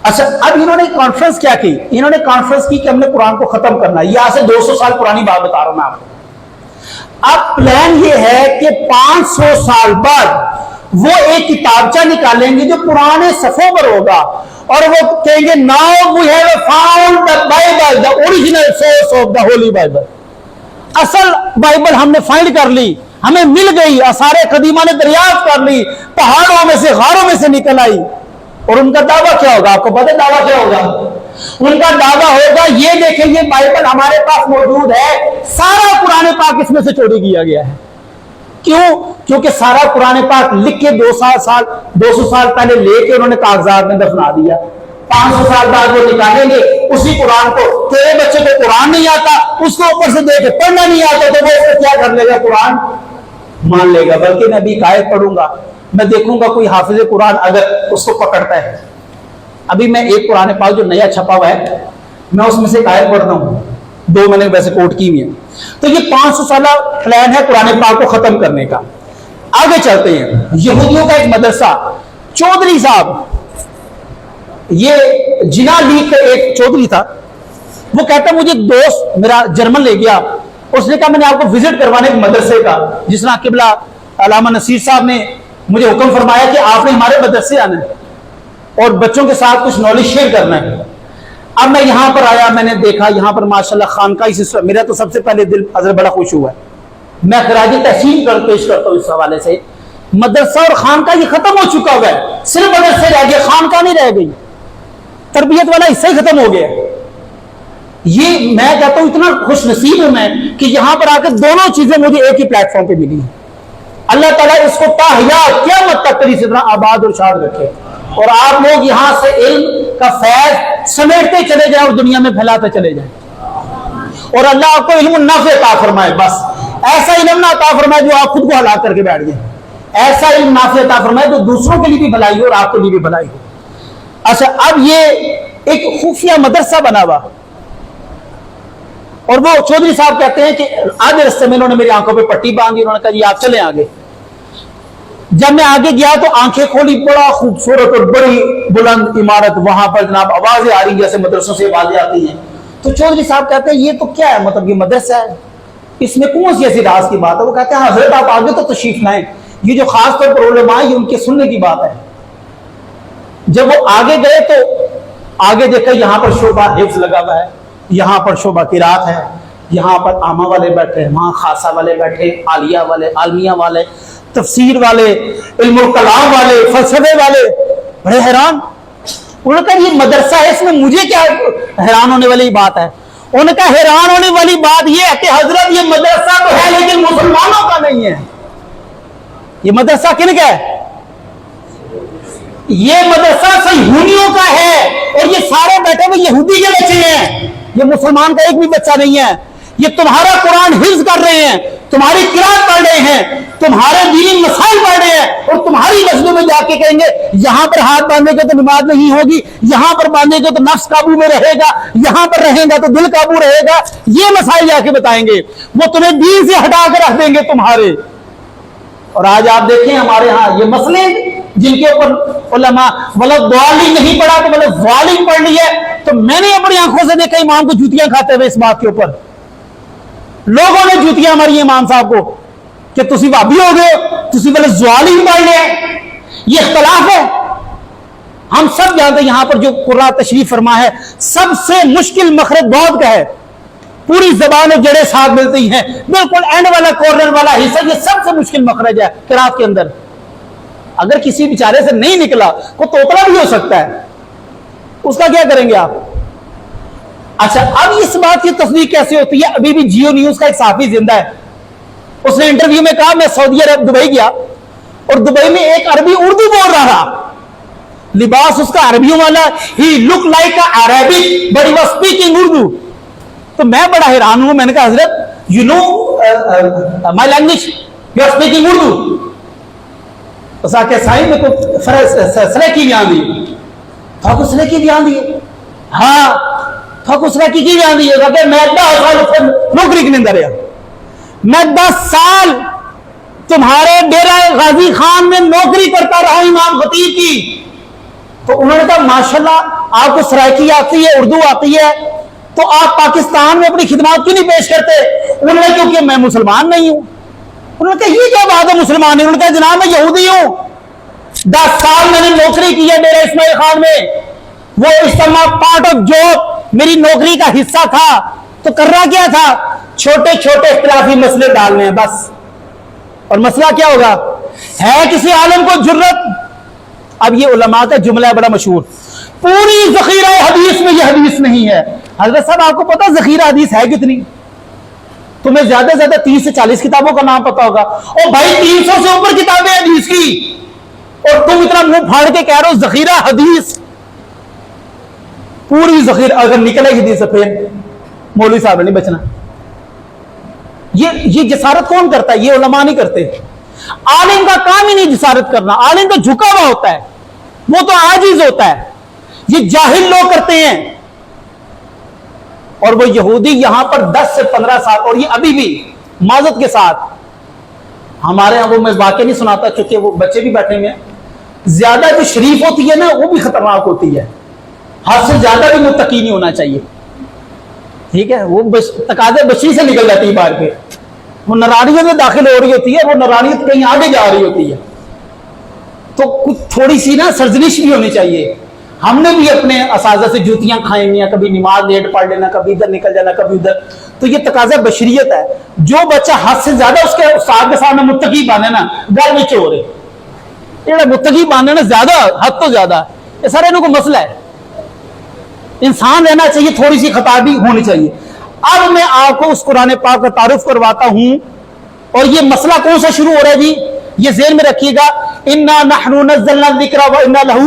S1: اچھا، اب انہوں نے کانفرنس کیا کی؟ انہوں نے کانفرنس کی کہ ہم نے قرآن کو ختم کرنا ہے۔ یہ آج سے 200 سال پرانی بات بتا رہا ہوں میں آپ کو۔ اب پلان یہ ہے کہ 500 سال بعد وہ ایک کتابچہ نکالیں گے جو پرانے صفحوں پر ہوگا، اور وہ کہیں گے now we have found the Bible, the original source of the Holy Bible. اصل بائبل ہم نے فائنڈ کر لی، ہمیں مل گئی، آثار قدیمہ نے دریافت کر لی، پہاڑوں میں سے غاروں میں سے نکل آئی۔ اور ان کا دعویٰ کیا ہوگا؟ آپ کو پتہ ہے دعویٰ کیا ہوگا؟ ان کا دعویٰ ہوگا یہ دیکھیں یہ بائبل ہمارے پاس موجود ہے، سارا قرآن پاک اس میں سے چوری کیا گیا ہے۔ کیوں؟ کیونکہ سارا قرآن پاک لکھ کے 200 سال پہلے لے کے انہوں نے کاغذات میں دفنا دیا۔ 500 سال بعد وہ نکالیں گے اسی قرآن کو۔ تیرے بچے کو قرآن نہیں آتا، اس کو اوپر سے دیکھ کے پڑھنا نہیں آتا، تو وہ اس کو کیا کر لے گا؟ قرآن مان لے گا۔ بلکہ میں بھی آیت پڑھوں گا، میں دیکھوں گا کوئی حافظ قرآن اگر اس کو پکڑتا ہے۔ ابھی میں ایک قرآن پاک جو نیا چھپا ہوا ہے میں اس میں سے ایک آیت پڑھتا ہوں، 2 میں نے ویسے کوٹ کی ہوئی ہے۔ تو یہ 500 سالہ پلان ہے قرآن پاک کو ختم کرنے کا۔ آگے چلتے ہیں۔ یہودیوں کا ایک مدرسہ، چودھری صاحب، یہ جنا لیگ کا ایک چودھری تھا، وہ کہتا مجھے ایک دوست میرا جرمن لے گیا، اس نے کہا میں نے آپ کو وزٹ کروانے ایک مدرسے کا، جس طرح قبلہ علامہ نصیر صاحب نے مجھے حکم فرمایا کہ آپ نے ہمارے مدرسے آنا ہے اور بچوں کے ساتھ کچھ نالج شیئر کرنا ہے۔ اب میں یہاں پر آیا، میں نے دیکھا یہاں پر ماشاءاللہ خانقاہی سسٹم، میرا تو سب سے پہلے دل حضرت بڑا خوش ہوا ہے۔ میں خراج تحسین پیش کرتا ہوں اس حوالے سے۔ مدرسہ اور خانقاہ یہ ختم ہو چکا ہوا ہے، صرف مدرسے رہ گئے، خانقاہ نہیں رہ گئی، تربیت والا حصہ ہی ختم ہو گیا۔ یہ میں کہتا ہوں اتنا خوش نصیب ہوں میں کہ یہاں پر آ کے دونوں چیزیں مجھے ایک ہی پلیٹ فارم پہ ملی ہیں۔ اللہ تعالیٰ اس کو تا حیات قیامت تک اسی طرح آباد اور شاد رکھے، اور آپ لوگ یہاں سے علم کا فیض سمیٹتے چلے جائیں اور دنیا میں پھیلاتے چلے جائیں، اور اللہ آپ کو علم النافع عطا فرمائے۔ بس ایسا علم نہ عطا فرمائے جو آپ خود کو ہلاک کر کے بیٹھ جائیں، ایسا علم نافع عطا فرمائے جو دوسروں کے لیے بھی بھلائی ہو اور آپ کے لیے بھی بھلائی ہو۔ اچھا، اب یہ ایک خفیہ مدرسہ بنا ہوا، اور وہ چودھری صاحب کہتے ہیں کہ آدھے رستے میں انہوں نے میری آنکھوں پہ پٹی باندھی، انہوں نے کہا جی آپ چلیں آگے۔ جب میں آگے گیا تو آنکھیں کھولی، بڑا خوبصورت اور بڑی بلند عمارت، وہاں پر جناب آوازیں آ رہی جیسے مدرسوں سے آوازیں آتی ہیں. تو چودھری صاحب کہتے ہیں یہ تو کیا ہے، مطلب یہ مدرسہ ہے، اس میں کون سی ایسی راز کی بات ہے؟ وہ کہتے ہیں حضرت آپ آگے تو تشریف لائیں، یہ جو خاص طور پر علماء یہ ان کے سننے کی بات ہے. جب وہ آگے گئے تو آگے دیکھا یہاں پر شعبہ حفظ لگا ہوا ہے، یہاں پر شعبہ قرات ہے، یہاں پر عامہ والے بیٹھے، وہاں خاصہ والے بیٹھے، عالیہ والے، عالمیہ والے، تفسیر والے، علم الکلام والے، فلسفے والے. بڑے حیران. انہوں نے کہا یہ مدرسہ ہے، اس میں مجھے کیا حیران ہونے والی بات ہے؟ انہوں نے کہا حیران ہونے والی بات یہ ہے کہ حضرت یہ مدرسہ تو ہے لیکن مسلمانوں کا نہیں ہے. یہ مدرسہ کن کا ہے؟ یہ مدرسہ صہیونیوں کا ہے، اور یہ سارے بیٹھے ہوئے یہودی کے بچے ہیں، یہ مسلمان کا ایک بھی بچہ نہیں ہے. یہ تمہارا قرآن حفظ کر رہے ہیں، تمہاری قرات پڑھ رہے ہیں، تمہارے دینی مسائل پڑھ رہے ہیں، اور تمہاری مسجدوں میں جا کے کہیں گے یہاں پر ہاتھ باندھنے کے تو نماز نہیں ہوگی، یہاں پر باندھنے کے تو نفس قابو میں رہے گا، یہاں پر رہیں گا تو دل قابو رہے گا. یہ مسائل جا کے بتائیں گے، وہ تمہیں دین سے ہٹا کے رکھ دیں گے تمہارے. اور آج آپ دیکھیں ہمارے ہاں یہ مسئلے جن کے اوپر علماء ولدوالین نہیں پڑھا تو ولدوالین پڑھ لی ہے. تو میں نے اپنی آنکھوں سے دیکھا امام کو جوتیاں کھاتے ہوئے اس بات کے اوپر. لوگوں نے جوتیاں ماری امام صاحب کو کہ تسی وہابی ہو گئے، تسی ولدوالین پڑھ لیا. یہ اختلاف ہے. ہم سب جانتے ہیں یہاں پر جو قرآن تشریف فرما ہے سب سے مشکل مخرج بہت کا ہے. پوری زبان اور جڑیں ساتھ ملتی ہیں، بالکل اینڈ والا کارنر والا حصہ یہ سب سے مشکل مخرج ہے قرات کے اندر. اگر کسی بیچارے سے نہیں نکلا کو توتلا بھی ہو سکتا ہے، اس کا کیا کریں گے آپ؟ اچھا اب اس بات کی تصدیق کیسے ہوتی ہے؟ ابھی بھی جیو نیوز کا ایک صحافی زندہ ہے، اس نے انٹرویو میں کہا میں سعودی عرب دبئی گیا اور دبئی میں ایک عربی اردو بول رہا تھا، لباس اس کا عربیوں والا، he look like Arabic but he was speaking Urdu. تو میں بڑا حیران ہوں. میں نے کہا حضرت you know my language, you are speaking Urdu. اس آ کے سائن میں کوئی سلیکی بھی آن دی تھا، سلیکی بھی آن دی ہاں تھا، سلیکی کی بھی آن دی ہے. میں 10 سال نوکری کے اندر رہا، میں 10 سال تمہارے ڈیرہ غازی خان میں نوکری کرتا رہا امام خطیب کی. تو انہوں نے کہا ماشاءاللہ آپ کو سرائکی آتی ہے، اردو آتی ہے، تو آپ پاکستان میں اپنی خدمات کیوں نہیں پیش کرتے؟ انہوں نے کیونکہ میں مسلمان نہیں ہوں. انہوں نے کہا یہ کیا بات ہے مسلمان نہیں؟ انہوں نے کہا جناب میں یہودی ہوں، 10 سال میں نے نوکری کی ہے ڈیرہ اسماعیل خان میں، وہ اجتماع پارٹ آف جاب میری نوکری کا حصہ تھا. تو کرنا کیا تھا؟ چھوٹے چھوٹے اختلافی مسئلے ڈالنے ہیں بس. اور مسئلہ کیا ہوگا؟ ہے کسی عالم کو جرت؟ اب یہ علماء کا جملہ ہے بڑا مشہور، پوری ذخیرہ حدیث میں یہ حدیث نہیں ہے. حضرت صاحب آپ کو پتا ذخیرہ حدیث ہے کتنی؟ تمہیں زیادہ سے زیادہ 30 سے 40 کتابوں کا نام پتا ہوگا. اور بھائی 300 سے اوپر کتابیں حدیث کی، اور تم اتنا منہ پھاڑ کے کہہ رہے ہو ذخیرہ حدیث. پوری ذخیرہ اگر نکلے حدیث سے پھر مولوی صاحب نے نہیں بچنا. یہ جسارت کون کرتا ہے؟ یہ علماء نہیں کرتے. عالم کا کام ہی نہیں جسارت کرنا، عالم تو جھکا ہوا ہوتا ہے، وہ تو عاجز ہوتا ہے. یہ جاہل لوگ کرتے ہیں. اور وہ یہودی یہاں پر 10 سے 15 سال، اور یہ ابھی بھی معذرت کے ساتھ ہمارے ہاں، وہ میں واقعہ نہیں سناتا چونکہ وہ بچے بھی بیٹھے ہوئے ہیں، زیادہ جو شریف ہوتی ہے نا وہ بھی خطرناک ہوتی ہے. حد سے زیادہ بھی متقی نہیں ہونا چاہیے. ٹھیک ہے، وہ تقاضے بشری سے نکل جاتی ہے باہر کے، وہ نرانیت میں داخل ہو رہی ہوتی ہے، وہ نرانیت کہیں آگے جا رہی ہوتی ہے. تو کچھ تھوڑی سی نا سرزنش بھی ہونی چاہیے. ہم نے بھی اپنے اساتذہ سے جوتیاں کھائیں ہوئی ہیں، کبھی نماز لیٹ پڑھ لینا، کبھی ادھر نکل جانا، کبھی ادھر. تو یہ تقاضا بشریت ہے. جو بچہ حد سے زیادہ اس کے استاد کے سامنے متقی بانے نا گھر میں چور ہے، یہ متقی بانے نا زیادہ حد تو زیادہ، یہ سارے انہوں کو مسئلہ ہے. انسان رہنا چاہیے، تھوڑی سی خطا بھی ہونی چاہیے. اب میں آپ کو اس قرآن پاک کا تعارف کرواتا ہوں. اور یہ مسئلہ کون سا شروع ہو رہا ہے جی؟ یہ ذہن میں رکھیے گا، انا نحن نزلنا الذکر وانا لہ.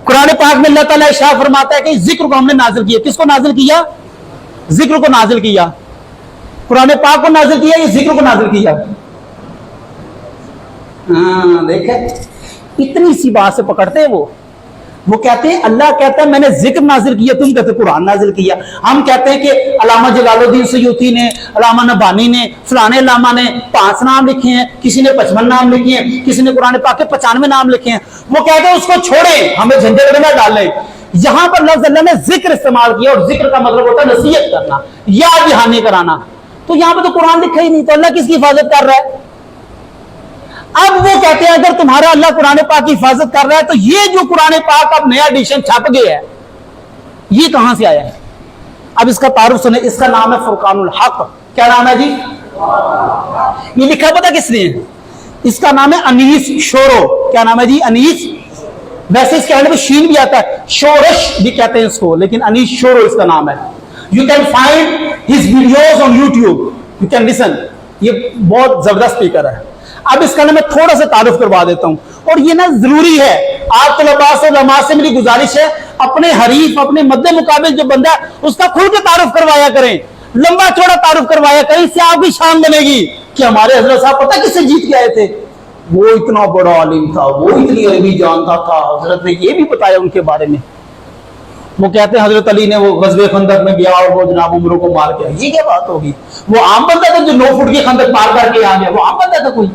S1: قرآن پاک میں اللہ تعالیٰ ارشاد فرماتا ہے کہ ذکر کو ہم نے نازل کیا. کس کو نازل کیا؟ ذکر کو نازل کیا. قرآن پاک کو نازل کیا، یہ ذکر کو نازل کیا. ہاں دیکھیں اتنی سی بات سے پکڑتے ہیں وہ. وہ کہتے ہیں اللہ کہتا ہے میں نے ذکر نازل کیا، تم کہتے قرآن نازل کیا. ہم کہتے ہیں کہ علامہ جلال الدین سیوطی نے، علامہ نبانی نے، فلانے علامہ نے 5 نام لکھے ہیں، کسی نے 55 نام لکھے ہیں، کسی نے قرآن پاک کے 95 نام لکھے ہیں. وہ کہتے ہیں اس کو چھوڑیں، ہمیں جھنجھٹ میں نہ ڈالیں. یہاں پر لفظ اللہ نے ذکر استعمال کیا، اور ذکر کا مطلب ہوتا ہے نصیحت کرنا، یاد دہانی کرانا. تو یہاں پہ تو قرآن لکھا ہی نہیں، تو اللہ کس کی حفاظت کر رہا ہے؟ اب وہ کہتے ہیں اگر تمہارا اللہ قرآن پاک کی حفاظت کر رہا ہے تو یہ جو قرآن پاک اب نیا ایڈیشن چھپ گیا ہے یہ کہاں سے آیا ہے؟ اب اس کا تعارف سنیں. اس کا نام ہے فرقان الحق. کیا نام ہے جی؟ یہ لکھا پتا کس نے؟ اس کا نام ہے انیس شورو. کیا نام ہے جی؟ انیس. ویسے اس کے ہینڈ میں شین بھی آتا ہے، شورش بھی کہتے ہیں اس کو، لیکن انیس شورو اس کا نام ہے. You can find his videos on YouTube, you can listen. یہ بہت زبردست اسپیکر ہے. اب اس کا میں تھوڑا سا تعارف کروا دیتا ہوں، اور یہ نا ضروری ہے. آپ طلباء سے علماء سے میری گزارش ہے اپنے حریف، اپنے مد مقابل جو بندہ ہے اس کا کھل کے تعارف کروایا کریں، لمبا چوڑا تعارف کروایا کریں. اس سے آپ کی شان بنے گی کہ ہمارے حضرت صاحب پتہ کس سے جیت کے آئے تھے؟ وہ اتنا بڑا عالم تھا، وہ اتنی عربی جانتا تھا، حضرت نے یہ بھی بتایا ان کے بارے میں. وہ کہتے ہیں حضرت علی نے وہ غزوہ خندق میں گیا اور وہ جناب عمروں کو مار گیا. یہ کیا بات ہوگی؟ وہ عام بندہ تھا جو 9 فٹ کی خندق پار کر کے آ گیا، وہ عام بندہ تھا کوئی؟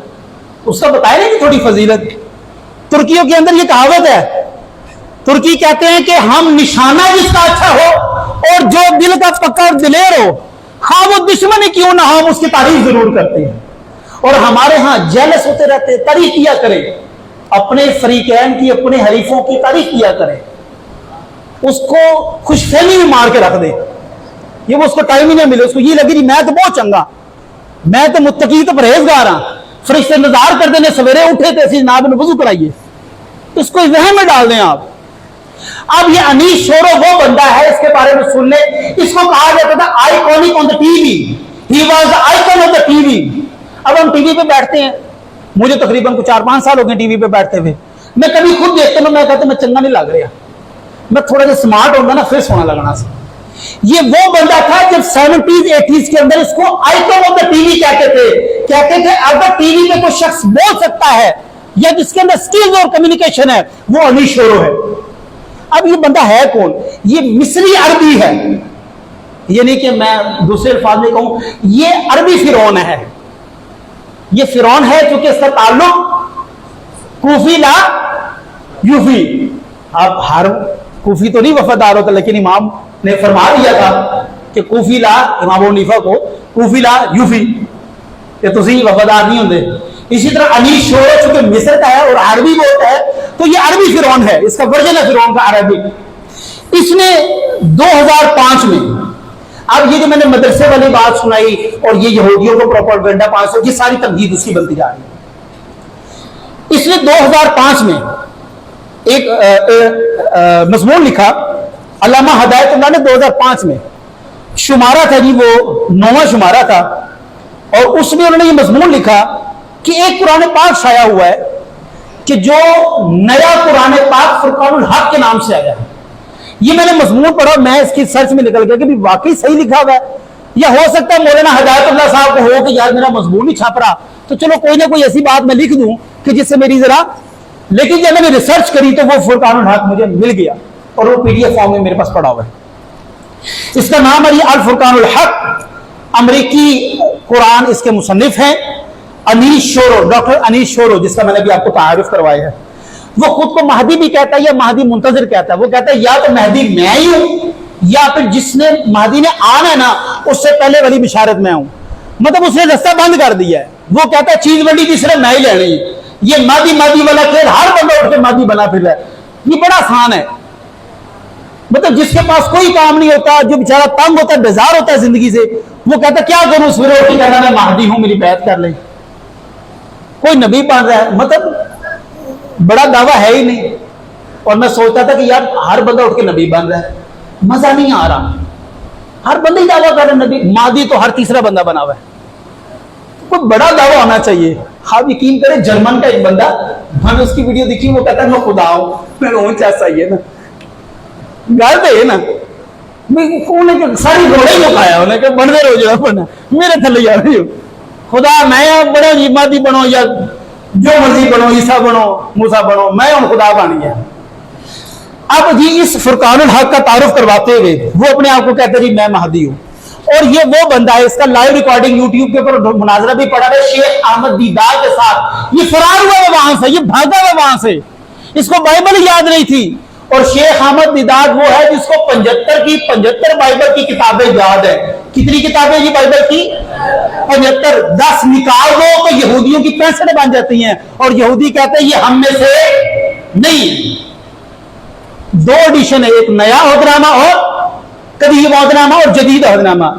S1: اس کا بتایا نہیں کہ تھوڑی فضیلت. ترکیوں کے اندر یہ کہاوت ہے، ترکی کہتے ہیں کہ ہم نشانہ جس کا اچھا ہو اور جو دل کا پکا دلیر ہو، ہاں وہ دشمن ہی کیوں نہ ہو، ہم اس کی تعریف ضرور کرتے ہیں. اور ہمارے ہاں جیلس ہوتے رہتے، تعریف کیا کریں اپنے فریقین کی، اپنے حریفوں کی تعریف کیا کریں، اس کو خوش فہمی میں مار کے رکھ دے. یہ وہ اس کو ٹائم ہی نہیں ملے، اس کو یہ لگے میں تو بہت چنگا، میں تو متقی تو پرہیزگار ہاں، فرشتے انتظار کرتے ہیں سویرے اٹھے تھے اسی جناب نے وضو کرائیے. اس کو ذہن میں ڈال دیں آپ. اب یہ انیس شورو وہ بندہ ہے، اس کے بارے میں سن لیں. اس کو کہا جاتا تھا iconic on the T V, he was the icon of the T V. اب ہم ٹی وی پہ بیٹھتے ہیں، مجھے تقریباً 4-5 سال ہو گئے ٹی وی پہ بیٹھتے ہوئے. میں کبھی خود دیکھتا ہوں، میں کہتا ہوں میں چنگا نہیں لگ رہا، میں تھوڑا سا سمارٹ ہوگا نا پھر سونا لگنا سے. یہ وہ بندہ تھا جب 70s 80s کے اندر اس کو icon of the T V کہتے تھے اگر ٹی وی پہ کوئی شخص بول سکتا ہے یا جس کے اندر سکلز اور کمیونیکیشن ہے وہ انیس شورو ہے. اب یہ بندہ ہے کون؟ یہ مصری عربی ہے، یہ نہیں کہ میں دوسرے الفاظ میں کہوں، یہ عربی فرعون ہے. یہ فرعون ہے کیونکہ اس کا تعلق کوفی لا یوفی. اب ہر کوفی تو نہیں وفادار ہوتا، لیکن امام نے فرما دیا تھا کہ کوفی لا، امام ابو حنیفہ کو کوفی لا یوفی، کہ تسی وفادار نہیں ہوندے. اسی طرح انیس شورو چونکہ مصر کا ہے اور عربی بولتا ہے تو یہ عربی فرعون ہے، اس کا ورژن ہے فرعون کا عربی. اس نے 2005 میں، اب یہ جو میں نے مدرسے والی بات سنائی اور یہ یہودیوں کو پروپیگنڈا 500، یہ ساری تنقید اس کی بنتی جا رہی ہے. اس نے 2005 میں ایک مضمون لکھا، علامہ ہدایت اللہ نے 2005 میں شمارہ تھا جی، وہ 9واں شمارہ تھا، اور اس میں انہوں نے یہ مضمون لکھا کہ ایک قرآن پاک شائع ہوا ہے کہ جو نیا قرآن پاک فرقان الحق کے نام سے آیا ہے. یہ میں نے مضمون پڑھا، میں اس کی سرچ میں نکل گیا کہ واقعی صحیح لکھا ہوا ہے، یا ہو سکتا ہے مولانا ہدایت اللہ صاحب کو ہو کہ یار میرا مضمون نہیں چھاپ رہا تو چلو کوئی نہ کوئی ایسی بات میں لکھ دوں کہ جس سے میری ذرا، لیکن جب میں نے ریسرچ کری تو وہ فرقان الحق مجھے مل گیا اور وہ PDF فارم میں میرے پاس پڑا ہوا ہے. اس کا نام ہے الفرقان الحق. امریکی قرآن اس کے مصنف ہیں انیس شورو، ڈاکٹر انیس شورو، جس کا میں نے بھی آپ کو تعارف کروایا ہے. وہ خود کو مہدی بھی کہتا ہے یا مہدی منتظر کہتا ہے. وہ کہتا ہے یا تو مہدی میں ہی ہوں یا پھر جس نے مہدی نے آنا ہے نا اس سے پہلے والی بشارت میں ہوں. مطلب اس نے رستہ بند کر دیا ہے. وہ کہتا ہے چیز بڑی کی صرف میں ہی لینی ہے. یہ مہدی والا کھیل ہر بندہ اٹھ کے مہدی بنا پھر رہا ہے. یہ بڑا آسان ہے. مطلب جس کے پاس کوئی کام نہیں ہوتا، جو بیچارہ تنگ ہوتا ہے، بیزار ہوتا ہے زندگی سے، وہ کہتا ہے کیا کروں سویرے اٹھ کے کہنا میں مہدی ہوں، میری بیعت کر لیں. کوئی نبی بن رہا ہے، مطلب بڑا دعویٰ ہے ہی نہیں. اور میں سوچتا تھا کہ یار ہر بندہ اٹھ کے نبی بن رہا ہے، مزہ نہیں آ رہا. ہر بندہ ہی دعویٰ کر رہا ہے نبی، مہدی تو ہر تیسرا بندہ بنا ہوا ہے. کوئی بڑا دعویٰ ہونا چاہیے. آپ یقین کریں جرمن کا ایک بندہ، میں نے اس کی ویڈیو دیکھی، وہ کہتا ہے میں خدا ہوں. میں کہوں ایسا ہی ہے نا، گل تو ہے نا، ساری گھوڑے ہی لکھایا انہیں کہ بنتے رہو جو بنا میرے تھلے جا رہے ہو. خدا میں بڑا جی مہدی بنو یا جو مرضی بنو، عیسیٰ بنو، موسیٰ بنو، میں ہوں خدا بن گیا. اب جی اس فرقان الحق کا تعارف کرواتے ہوئے وہ اپنے آپ کو کہتے ہیں جی میں مہدی ہوں، اور یہ وہ بندہ ہے، اس کا لائیو ریکارڈنگ یوٹیوب کے اوپر مناظرہ بھی پڑا ہے شیخ احمد دیدار کے ساتھ، یہ فرار ہوا ہے وہاں سے، یہ بھاگا ہوا وہاں سے، اس کو بائبل یاد نہیں تھی، اور شیخ احمد دیدار وہ ہے جس کو 75 بائبل کی کتابیں یاد ہے۔ کتنی کتابیں جی بائبل کی؟ 75۔ 10 نکال دو تو یہودیوں کی 65 بن جاتی ہیں، اور یہودی کہتے ہیں یہ ہم میں سے نہیں۔ 2 ایڈیشن ہے، ایک نیا عہدنامہ اور قدیم عہدنامہ اور جدید عہدنامہ۔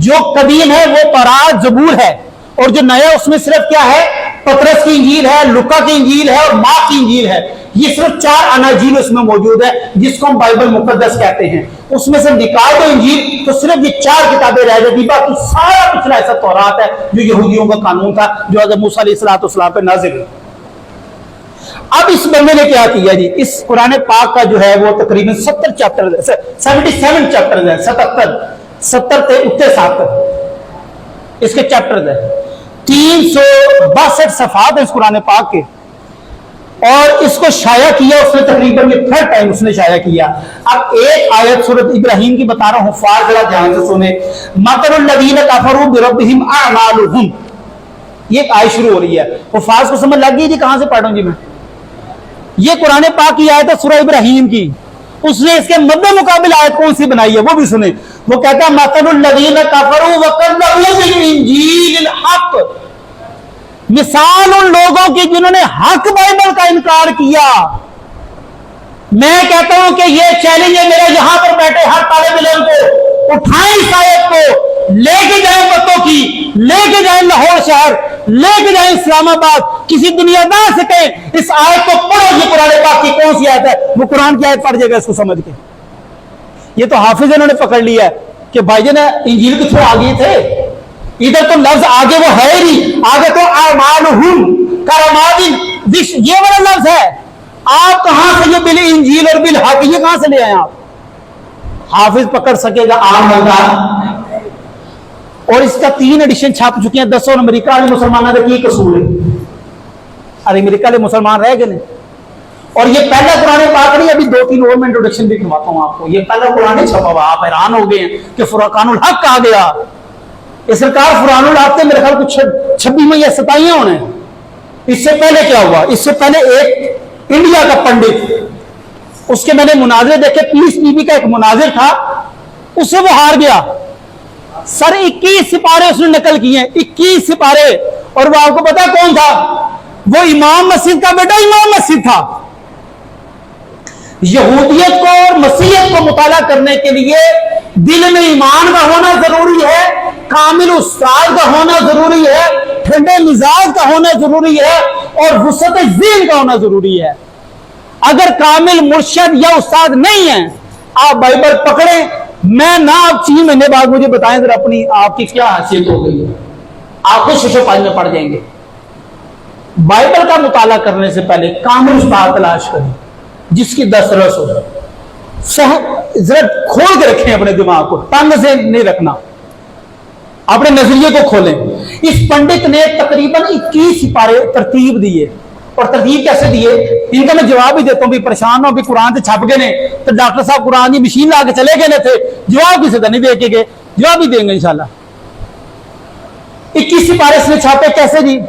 S1: جو قدیم ہے وہ تورات زبور ہے، اور جو نیا اس میں صرف کیا ہے؟ پطرس کی انجیل ہے، لوکا کی انجیل ہے اور مارک کی انجیل ہے۔ یہ صرف 4 اناجیل اس میں موجود ہے جس کو ہم بائبل مقدس کہتے ہیں۔ اس میں سے نکال دو انجیل تو صرف یہ 4 کتابیں رہ جاتی، باقی سارا پچھلا ایسا تورات ہے جو یہودیوں کا قانون تھا جو حضرت موسیٰ علیہ السلام پہ نازل ہے۔ اب اس بندے نے کیا کیا جی؟ اس قرآن پاک کا جو ہے وہ تقریباً 77 چیپٹر ہے، 77 اس کے چیپٹر ہے، 362 صفحات ہیں اس قرآن پاک کے، اور اس کو شائع کیا اس نے تقریباً یہ 3rd ٹائم اس نے شائع کیا۔ اب ایک آیت سورۃ ابراہیم کی بتا رہا ہوں، حفاظ ذرا دھیان سے سنیں۔ مَثَلُ الَّذِينَ كَفَرُوا بِرَبِّهِمْ أَعْمَالُهُمْ، یہ ایک آیت شروع ہو رہی ہے، حفاظ کو سمجھ لگ گئی جی کہاں سے پڑھ رہا ہوں جی میں؟ یہ قرآن پاک کی آیت ہے سورہ ابراہیم کی، اس نے اس کے مد مقابل آیت کون سی بنائی ہے وہ بھی سنیں۔ وہ کہتا ہے مَثَلُ الَّذِينَ كَفَرُوا وَكَذَّبُوا بِالْإِنجِيلِ الْحَقِّ، مثال ان لوگوں کی جنہوں نے حق بائبل کا انکار کیا۔ میں کہتا ہوں کہ یہ چیلنج ہے میرا، یہاں پر بیٹھے ہر طالب علم کو، اٹھائیں اس آیت کو، لے کے جائیں بتوں کی، لے کے جائیں لاہور شہر، لے کے جائیں اسلام آباد، کسی دنیا دار سے کہیں اس آیت کو پڑھو، یہ قرآن پاک کی کون سی آیت ہے، وہ قرآن کی آیت پڑھ جائے گا اس کو سمجھ کے۔ یہ تو حافظ انہوں نے پکڑ لیا ہے کہ بھائی جان انجیل کے تھرو آگے تھے، ادھر تو لفظ آگے وہ ہے ہی نہیں، آگے تو اعمالہم کرماد، یہ والا لفظ ہے۔ آپ کہاں سے یہ بالانجیل اور بالحق یہ کہاں سے لے آئے آپ؟ حافظ پکڑ سکے گا عام ہوگا؟ اور اس کا 3 ایڈیشن چھاپ چکی ہیں 10 اور امریکہ والے مسلمانوں کا کی قصور ہے؟ ارے امریکہ والے مسلمان رہ گئے نہیں۔ اور یہ پہلا قرآن پاک نہیں، ابھی 2-3 اور میں انٹروڈکشن بھی کرواتا ہوں آپ کو، یہ پہلا قرآن چھپا ہوا، آپ حیران ہو گئے ہیں کہ فرقان الحق آ گیا۔ اس سرکار فرقان الحق سے میرے خیال کو 26 یا 27 ہونے ہیں۔ اس سے پہلے کیا ہوا؟ اس سے پہلے ایک انڈیا کا پنڈت، اس کے میں نے مناظرے دیکھے، پیس بی بی کا ایک مناظر تھا، اس سے وہ ہار گیا، سر 21 سپارے اس نے نقل کیے، 21 سپارے، اور وہ آپ کو پتا کون تھا؟ وہ امام مسجد کا بیٹا امام مسجد تھا۔ یہودیت کو اور مسیحیت کو مطالعہ کرنے کے لیے دل میں ایمان کا ہونا ضروری ہے، کامل استاد کا ہونا ضروری ہے، ٹھنڈے مزاج کا ہونا ضروری ہے، اور وسعت ذہن کا ہونا ضروری ہے۔ اگر کامل مرشد یا استاد نہیں ہے، آپ بائبل پکڑیں، میں نہ آپ 6 مہینے بعد مجھے بتائیں ذرا اپنی آپ کی کیا حیثیت ہو گئی ہے، آپ کو شش و پانچ میں پڑ جائیں گے۔ بائبل کا مطالعہ کرنے سے پہلے کامل استاد تلاش کریں جس کی دسترس ہو، ذرا کھول کے رکھیں اپنے دماغ کو، تنگ سے نہیں رکھنا، اپنے نظریے کو کھولیں۔ اس پنڈت نے تقریباً 21 سپارے ترتیب دیے، اور ترتیب کیسے دیے ان کا میں جواب بھی دیتا ہوں، بھی پریشان ہو، بھی قرآن سے چھپ گئے تو ڈاکٹر صاحب قرآن کی مشین لا کے چلے گئے تھے، جواب کسی طرح نہیں دے کے گئے، جواب بھی دیں گے انشاءاللہ۔ 21 سپارے اس نے چھاپے کیسے جی؟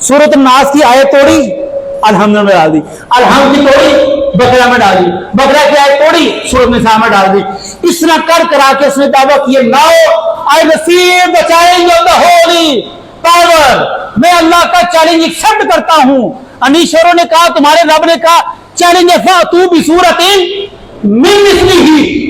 S1: سورۃ الناس کی آیت توڑی، الحمد میں ڈال دی، الحمد کی توڑی بقرہ میں ڈال دی، بقرہ کی آیت توڑی سورۃ النساء میں ڈال دی۔ اس طرح کر کرا کے اس نے دعویٰ کیے I receive the challenge of the holy power، میں اللہ کا چیلنج ایکسپٹ کرتا ہوں۔ انیشوروں نے کہا، تمہارے رب نے کہا چیلنج فاتو بسورۃ من مثلہ،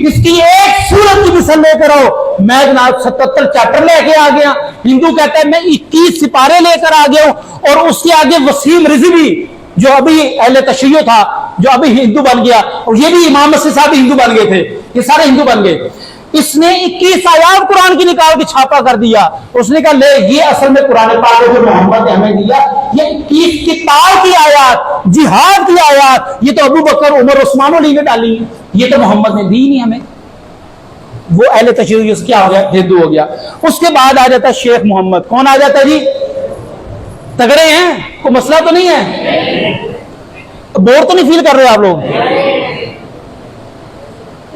S1: اس کی ایک سورت کی مثل لے کر آؤ۔ میں جناب 77 چیپٹر لے کے آ گیا، ہندو کہتا ہے میں 21 سپارے لے کر آ گیا ہوں، اور اس کے آگے وسیم رضوی جو ابھی اہل تشیع تھا، جو ابھی ہندو بن گیا، اور یہ بھی امام مسجد صاحب ہندو بن گئے تھے، یہ سارے ہندو بن گئے۔ اس نے 21 آیات قرآن کی نکال کے چھاپا کر دیا، اس نے کہا لے یہ اصل میں قرآن پاک جو محمد نے ہمیں دیا، یہ 21 کتاب کی آیات، جہاد کی آیات، یہ تو ابو بکر عمر عثمان علی نے ڈالی ہیں، یہ تو محمد نے دی نہیں ہمیں۔ وہ اہل تشیع کیا ہو گیا؟ ہندو ہو گیا۔ اس کے بعد آ جاتا ہے شیخ محمد، کون آ جاتا ہے جی؟ تگڑے ہیں، کوئی مسئلہ تو نہیں ہے؟ بور تو نہیں فیل کر رہے آپ لوگ؟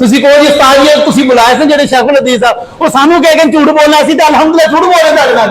S1: ਤੁਸੀਂ ਕਹੋ ਜੀ ਉਸਤਾਦ ਜੀ ਤੁਸੀਂ ਬੁਲਾਏ ਸੀ ਜਿਹੜੇ ਸ਼ੇਖੁਲ ਹਦੀਸ ਆ, ਉਹ ਸਾਨੂੰ ਕਹਿ ਕੇ ਝੂਠ ਬੋਲਣਾ ਸੀ ਤੇ ਅਲਹਮਦੁਲਿਲਾ ਝੂਠ ਬੋਲੇ ਤੁਹਾਡੇ ਨਾਲ।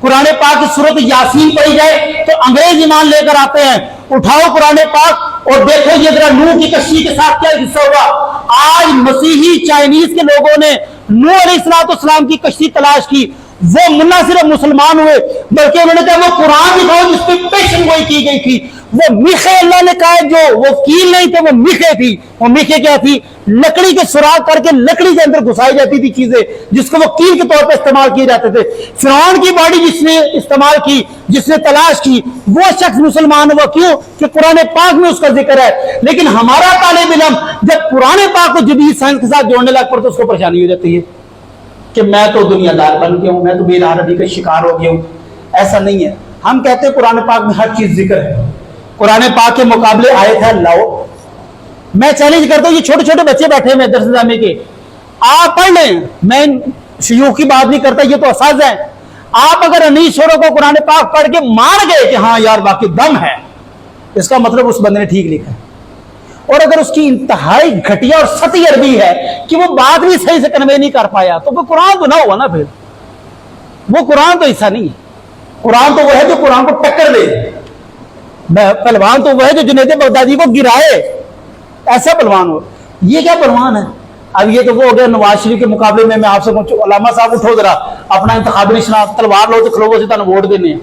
S1: قرآن پاک کی سورت یاسین پڑھی جائے تو انگریز ایمان لے کر آتے ہیں. اٹھاؤ قرآن پاک اور دیکھو یہ ذرا نوح کی کشتی کے ساتھ کیا قصہ ہوا. آج مسیحی چائنیز کے لوگوں نے نوح علیہ السلام کی کشتی تلاش کی. وہ منا صرف مسلمان ہوئے بلکہ انہوں نے کہا وہ قرآن دکھاؤ جس پہ پیشن گوئی کی گئی تھی. وہ میخے اللہ نے کہا جو وہ کیل نہیں تھے وہ میخے تھی. وہ میخے کیا تھی؟ لکڑی کے سوراخ کر کے لکڑی کے اندر گھسائی جاتی تھی چیزیں جس کو وہ کیل کے طور پہ استعمال کیے جاتے تھے. فرعون کی باڈی جس نے استعمال کی, جس نے تلاش کی, وہ شخص مسلمان ہوا. کیوں؟ کہ قرآن پاک میں اس کا ذکر ہے. لیکن ہمارا طالب علم جب قرآن پاک کو جدید سائنس کے ساتھ جوڑنے لگ پڑتا تو اس کو پریشانی ہو جاتی ہے کہ میں تو دنیا دار بن گیا ہوں, میں تو بے عربی کا شکار ہو گیا ہوں. ایسا نہیں ہے. ہم کہتے ہیں قرآن پاک میں ہر چیز ذکر ہے. قرآن پاک کے مقابلے آیت ہے لاؤ. میں چیلنج کرتا ہوں, یہ چھوٹے چھوٹے بچے بیٹھے ہوئے درس جامع کے, آپ پڑھ لیں. میں شیوخ کی بات نہیں کرتا, یہ تو اساتذہ ہیں. آپ اگر انیس شوروں کو قرآن پاک پڑھ کے مان گئے کہ ہاں یار واقعی دم ہے, اس کا مطلب اس بندے نے ٹھیک لکھا ہے. اور اگر اس کی انتہائی گھٹیا اور سطحی عربی ہے کہ وہ بات بھی صحیح سے کنوے نہیں کر پایا تو وہ قرآن تو نہ ہوا نا. پھر وہ قرآن تو ایسا نہیں ہے. قرآن تو وہ ہے جو قرآن کو ٹکر دے. پہلوان تو وہ ہے جو جنید بغدادی کو گرائے. ایسا پہلوان ہو. یہ کیا پہلوان ہے؟ اب یہ تو وہ ہو گیا نواز شریف کے مقابلے میں آپ سے پوچھوں, علامہ صاحب اٹھو ذرا اپنا انتخابی نشان تلوار لو تو کھلو سے تمہیں ووٹ دینے ہیں.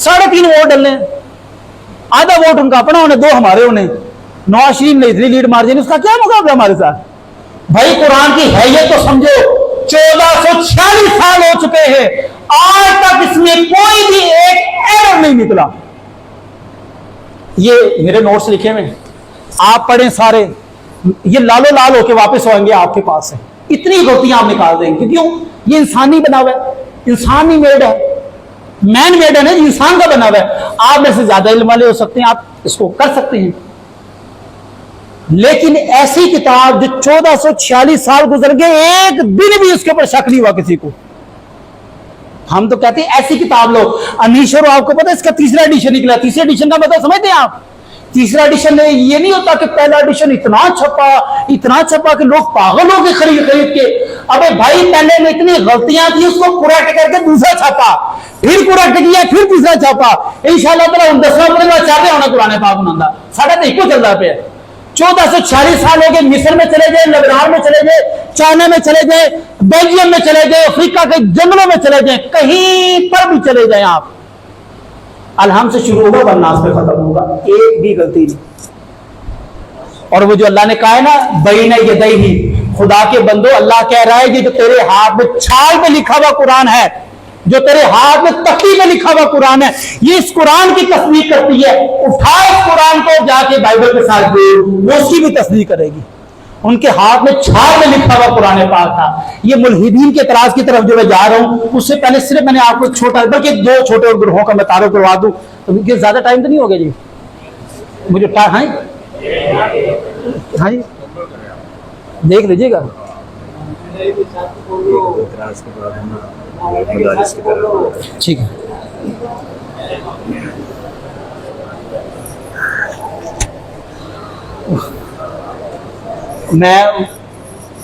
S1: 3.5 ووٹ ڈلنے, آدھا ووٹ ان کا اپنا ہونے, 2 ہمارے ہونے. نواز شریف نے اتنی لیڈ مار دی, اس کا کیا مقابلہ ہمارے ساتھ؟ بھائی قرآن کی حیثیت تو سمجھو. 1446 سال ہو چکے ہیں, آج تک اس میں کوئی بھی ایک ایرر نہیں نکلا. یہ میرے نوٹس لکھے ہوئے, آپ پڑھیں سارے. یہ لالو لال ہو کے واپس ہوئیں گے آپ کے پاس سے. اتنی غلطیاں آپ نکال دیں گے. کیوں؟ یہ انسانی بنا ہوا ہے, انسان ہی میڈ ہے, مین میڈ ہے نا, انسان کا بنا ہوا ہے. آپ میں سے زیادہ علم والے ہو سکتے ہیں, آپ اس کو کر سکتے ہیں. لیکن ایسی کتاب جو 1446 سال گزر گئے, ایک دن بھی اس کے اوپر شک نہیں ہوا کسی کو. ہم تو کہتے ہیں ایسی کتاب لو. انیشور آپ کو پتا ہے اس کا 3را ایڈیشن نکلا. 3رے ایڈیشن کا مطلب سمجھتے ہیں آپ؟ 3را ایڈیشن میں یہ نہیں ہوتا کہ پہلا ایڈیشن اتنا چھپا کہ لوگ پاگل ہو کے خرید کے. ابے بھائی پہلے میں اتنی غلطیاں تھی, اس کو کریکٹ کر کے دوسرا چھاپا, پھر کریکٹ کیا, پھر تیسرا چھاپا. انشاءاللہ تعالیٰ 10واں پڑھنا چاہتے ہونا قرآن پاک نہ ساڑھا تو ایک کو چل رہا پہ. 1446 سال ہو گئے. مصر میں چلے جائیں, لبنان میں چلے جائیں, چائنا میں چلے جائیں, بیلجیم میں چلے جائیں, افریقہ کے جنگلوں میں چلے جائیں, کہیں پر بھی چلے جائیں آپ, الحمد سے شروع ہوگا والناس پہ ختم ہوگا. ایک بھی غلطی نہیں. اور وہ جو اللہ نے کہا ہے نا بین یدیہ, خدا کے بندو اللہ کہہ رہا ہے یہ جو تیرے ہاتھ میں چھال پہ لکھا ہوا قرآن ہے, جو تیرے ہاتھ میں تختی میں لکھا ہوا قرآن ہے, یہ اس قرآن کی تصدیق کرتی ہے. اٹھا اس قرآن کو جا کے بائبل کے ساتھ دے, وہ اس کی بھی تصدیق کرے گی. ان کے ہاتھ میں چھال میں لکھا ہوا قرآن پاک تھا. یہ ملحدین کے اعتراض کی طرف جو میں جا رہا ہوں, اس سے پہلے صرف میں نے آپ کو ایک چھوٹا, بلکہ 2 چھوٹے گروہوں کا میں تعارف کروا دوں. تو یہ زیادہ ٹائم تو نہیں ہوگا جی مجھے؟ ہاں جی دیکھ لیجیے گا. ٹھیک ہے. میں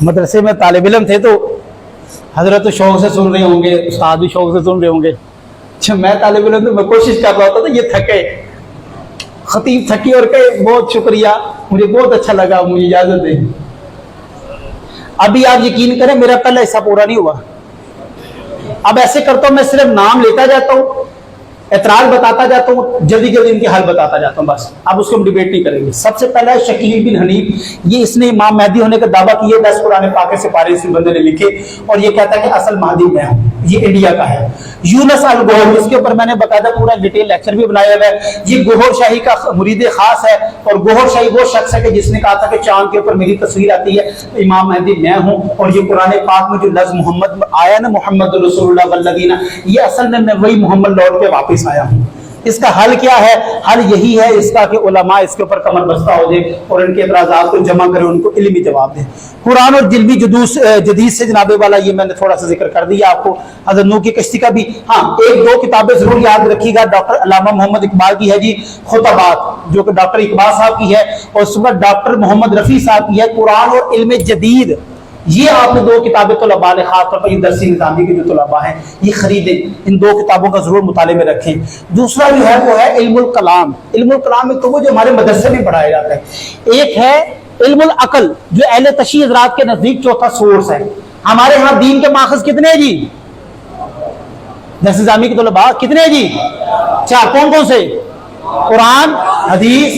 S1: مدرسے میں طالب علم تھے تو حضرت شوق سے سن رہے ہوں گے, استاد بھی شوق سے سن رہے ہوں گے. جب میں طالب علم تو میں کوشش کر رہا ہوتا تھا یہ تھکے, خطیب تھکی اور کہے بہت شکریہ, مجھے بہت اچھا لگا, مجھے اجازت دیں. ابھی آپ یقین کریں میرا پہلا حصہ پورا نہیں ہوا. اب ایسے کرتا ہوں, میں صرف نام لیتا جاتا ہوں, اعتراض بتاتا جاتا ہوں, جلدی جلدی ان کے حل بتاتا جاتا ہوں, بس. اب اس کو ہم ڈیبیٹ نہیں کریں گے. سب سے پہلا ہے شکیل بن حنیف. یہ اس نے امام مہدی ہونے کا دعویٰ کیا. 10 قرآن پاک کے سپارے اس بندے نے لکھے اور یہ کہتا ہے کہ اصل مہدی میں ہوں. یہ انڈیا کا ہے. یونس الگوہر, اس کے اوپر میں نے باقاعدہ پورا ڈیٹیل لیکچر بھی بنایا ہوا ہے. یہ گوہر شاہی کا مرید خاص ہے, اور گوہر شاہی وہ شخص ہے کہ جس نے کہا تھا کہ چاند کے اوپر میری تصویر آتی ہے امام مہدی میں ہوں. اور یہ قرآن پاک میں جو لفظ محمد آیا نا, محمد رسول اللہ والذین, یہ اصل میں وہی محمد لوٹ کے واپس آیا ہوں. اس کا حل کیا ہے؟ حل یہی ہے اس کا کہ علماء اس کے اوپر کمر بستہ ہو جائے اور ان کے اعتراضات کو جمع کریں, ان کو علمی جواب دیں. قرآن اور علمی جدید سے جناب والا یہ میں نے تھوڑا سا ذکر کر دیا آپ کو. حضرت نوح کی کشتی کا بھی ہاں 1-2 کتابیں ضرور یاد رکھیے گا. ڈاکٹر علامہ محمد اقبال کی ہے جی خطبات, جو کہ ڈاکٹر اقبال صاحب کی ہے, اور اس کے بعد ڈاکٹر محمد رفیع صاحب کی ہے قرآن اور علم جدید. یہ آپ نے 2 کتابیں طلباء نے، خاص طور پر یہ درسی نظامی کے جو طلباء ہیں یہ خریدیں، ان 2 کتابوں کا ضرور مطالعے میں رکھیں۔ دوسرا جو ہے وہ ہے علم الکلام۔ علم الکلام میں تو وہ جو ہمارے مدرسے میں پڑھایا جاتا ہے۔ ایک ہے علم العقل جو اہل تشیع حضرات کے نزدیک چوتھا سورس ہے۔ ہمارے ہاں دین کے ماخذ کتنے ہیں جی؟ درس نظامی کے طلباء کتنے ہیں جی؟ 4۔ کون کون سے؟ قرآن، حدیث،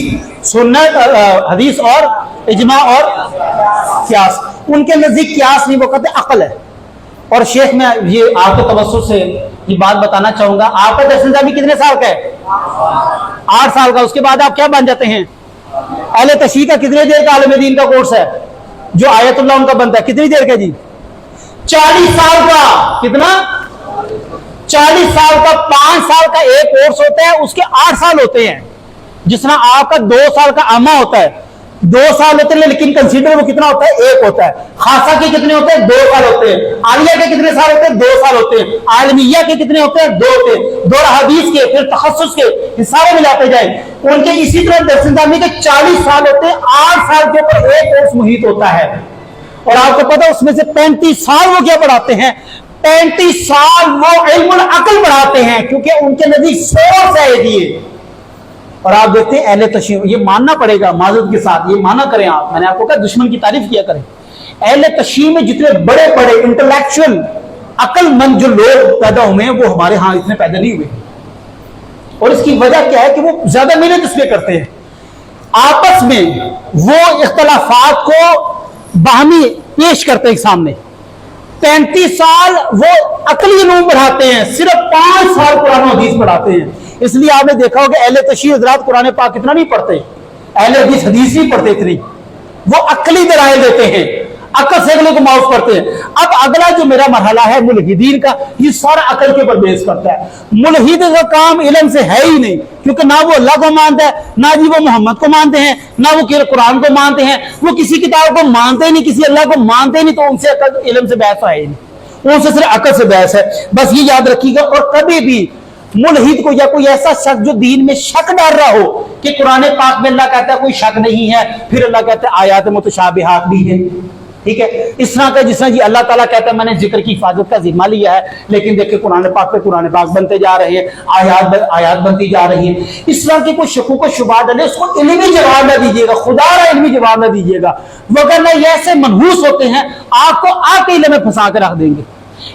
S1: سنت، حدیث اور اجماع اور قیاس۔ ان کے نزدیک قیاس نہیں، وہ کہتے ہیں عقل ہے۔ اور شیخ میں یہ آپ کے توسط سے یہ بات بتانا چاہوں گا، آپ کا درس نظامی کتنے سال کا ہے؟ 8 سال کا۔ اس کے بعد آپ کیا بن جاتے ہیں؟ اہل تشیع کا کتنے دیر کا عالم دین کا کورس ہے جو آیت اللہ ان کا بنتا ہے؟ کتنی دیر کا جی؟ 40 سال کا۔ کتنا؟ 40 سال کا۔ 5 سال کا ایک کورس ہوتا ہے، اس کے 8 سال ہوتے ہیں۔ جس طرح آپ کا 2 سال کا عامہ ہوتا ہے، 2 سال ہوتے ہیں، لیکن کنسیڈر وہ کتنا ہوتا ہے؟ 1 ہوتا ہے۔ خاصہ کے کتنے ہوتے ہیں؟ 2 سال ہوتے ہیں۔ عالیہ کے کتنے سال ہوتے ہیں؟ 2 سال ہوتے ہیں۔ عالمیہ کے کتنے ہوتے ہیں؟ 2 ہوتے ہیں۔ دور حدیث کے، پھر تخصص کے، یہ سارے ملاتے جائیں ان کے اسی طرح درس نظامی کے 40 سال ہوتے ہیں۔ 8 سال کے اوپر ایک کورس محیط ہوتا ہے، اور آپ کو پتا اس میں سے 35 سال وہ کیا پڑھاتے ہیں؟ 35 سال وہ علم العقل پڑھاتے ہیں، کیونکہ ان کے نزدیک سورس ہے یہ۔ اور آپ دیکھتے ہیں اہل تشیع، یہ ماننا پڑے گا معذرت کے ساتھ، یہ مانا کریں آپ، میں نے آپ کو کہا دشمن کی تعریف کیا کریں۔ اہل تشیع میں جتنے بڑے بڑے انٹلیکچوئل عقل مند جو لوگ پیدا ہوئے ہیں وہ ہمارے ہاں اتنے پیدا نہیں ہوئے، اور اس کی وجہ کیا ہے کہ وہ زیادہ محنت اس پہ کرتے ہیں۔ آپس میں وہ اختلافات کو باہمی پیش کرتے ہیں سامنے۔ 35 سال وہ عقلی علوم پڑھاتے ہیں، صرف 5 سال قرآن و حدیث پڑھاتے ہیں۔ اس لیے آپ نے دیکھا ہوگا اہل تشیع حضرات قرآن پاک اتنا نہیں پڑھتے، اہل حدیث نہیں پڑھتے اتنی، وہ عقلی دلائل دیتے ہیں، عقل سے اگلے کو معاف کرتے ہیں۔ اب اگلا جو میرا مرحلہ ہے ملحدین کا، یہ سارا عقل کے اوپر بیس کرتا ہے۔ ملحد کا کام علم سے ہے ہی نہیں، کیونکہ نہ وہ اللہ کو مانتا ہے، نہ جی وہ محمد کو مانتے ہیں، نہ وہ قرآن کو مانتے ہیں، وہ کسی کتاب کو مانتے ہی نہیں، کسی اللہ کو مانتے ہی نہیں، تو ان سے علم سے بحث ہے ہی نہیں، ان سے صرف عقل سے بحث ہے۔ بس یہ یاد رکھیے گا۔ اور کبھی بھی ملحد کو یا کوئی ایسا شخص جو دین میں شک ڈال رہا ہو کہ قرآن پاک میں اللہ کہتا ہے کوئی شک نہیں ہے، پھر اللہ کہتا ہے آیات متشابہات بھی ہیں، ٹھیک ہے، اس طرح کا جس طرح جی اللہ تعالیٰ کہتا ہے میں نے ذکر کی حفاظت کا ذمہ لیا ہے، لیکن دیکھیں قرآن پاک پہ قرآن پاک بنتے جا رہے ہیں، آیات بنتی جا رہی ہیں، اس طرح کے کوئی شکوک و شبہات ڈالے، اس کو علمی جواب نہ دیجیے گا، خدا را علمی جواب نہ دیجیے گا، وگرنہ یہ ایسے منحوس ہوتے ہیں آپ کو آپ کے علم میں پھنسا کے رکھ دیں گے۔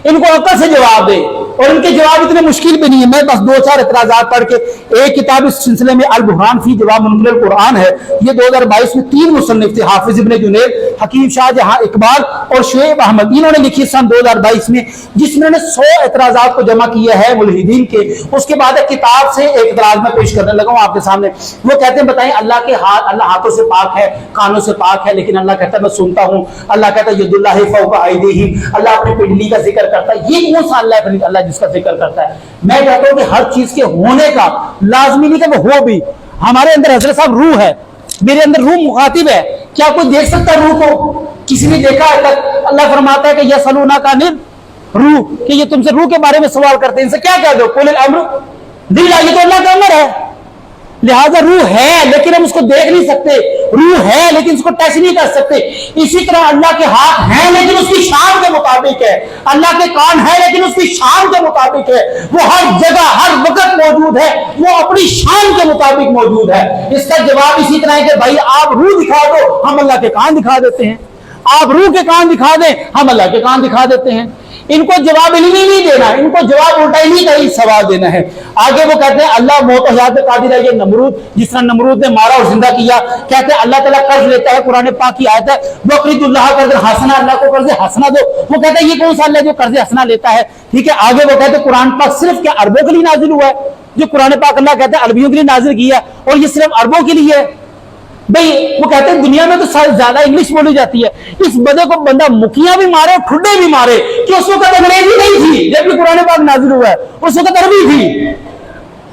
S1: ان کو عقل سے جواب دے، اور ان کے جواب اتنے مشکل بھی نہیں ہے۔ میں بس 2-4 اعتراضات پڑھ کے، ایک کتاب اس سلسلے میں البرہان فی جواب منکر القرآن ہے، یہ 2022 میں 3 مصنف تھے، حافظ ابن جنید، حکیم شاہ جہاں اقبال اور شعیب احمد، انہوں نے لکھی سن 2022 میں، جس میں نے 100 اعتراضات کو جمع کیا ہے ملحدین کے۔ اس کے بعد ایک کتاب سے ایک اعتراض میں پیش کرنے لگا ہوں آپ کے سامنے۔ وہ کہتے ہیں بتائیں اللہ کے ہاتھ، اللہ ہاتھوں سے پاک ہے، کانوں سے پاک ہے، لیکن اللہ کہتا ہے میں سنتا ہوں، اللہ کہتا ہے ید اللہ فوق ایدیہم، اللہ اپنی پنڈلی کا ذکر کرتا ہے، یہ کون سا اللہ جس کا ذکر کرتا ہے؟ میں کہتا ہوں کہ ہر چیز کے ہونے کا لازمی نہیں کہ وہ ہو بھی۔ ہمارے اندر حضرت صاحب روح ہے، میرے اندر روح مخاطب ہے، کیا کوئی دیکھ سکتا ہے روح کو؟ کسی نے دیکھا ہے تک؟ اللہ فرماتا ہے کہ یسألونک عن الروح، کہ یہ تم سے روح کے بارے میں سوال کرتے ہیں، ان سے کیا کہہ دو قل الامر للہ، یہ تو اللہ کا امر ہے، لہذا روح ہے لیکن ہم اس کو دیکھ نہیں سکتے، روح ہے لیکن اس کو ٹچ نہیں کر سکتے۔ اسی طرح اللہ کے ہاتھ ہیں لیکن اس کی شان کے مطابق ہے، اللہ کے کان ہے لیکن اس کی شان کے مطابق ہے، وہ ہر جگہ ہر وقت موجود ہے، وہ اپنی شان کے مطابق موجود ہے۔ اس کا جواب اسی طرح ہے کہ بھائی آپ روح دکھا دو، ہم اللہ کے کان دکھا دیتے ہیں، آپ روح کے کان دکھا دیں، ہم اللہ کے کان دکھا دیتے ہیں۔ ان کو جواب علمی نہیں دینا، ان کو جواب الٹا ہی نہیں سوال دینا ہے۔ آگے وہ کہتے ہیں اللہ موت و حیات پہ قادر ہے، یہ نمرود، جس طرح نمرود نے مارا اور زندہ کیا، کہتے ہیں اللہ تعالیٰ قرض لیتا ہے، قرآن پاک کی آیت ہے وَقْرِضُ اللَّهَ قَرْضًا حَسَنًا، اللہ کو قرض حسنہ دو۔ وہ کہتے ہیں یہ کون سا اللہ جو قرض حسنہ لیتا ہے؟ ٹھیک ہے، آگے وہ کہتے ہیں قرآن پاک صرف کیا عربوں کے لیے نازل ہوا ہے؟ جو قرآن پاک اللہ کہتا ہے عربیوں کے لیے نازل کیا اور یہ صرف عربوں کے لیے ہے؟ بھئی وہ کہتے ہیں دنیا میں تو زیادہ انگلش بولی جاتی ہے، اس بدے کو بندہ مکیاں بھی مارے اور ٹھڈے بھی مارے کہ اس وقت انگریزی نہیں تھی جب بھی قرآن پاک نازل ہوا ہے، اس وقت عربی تھی۔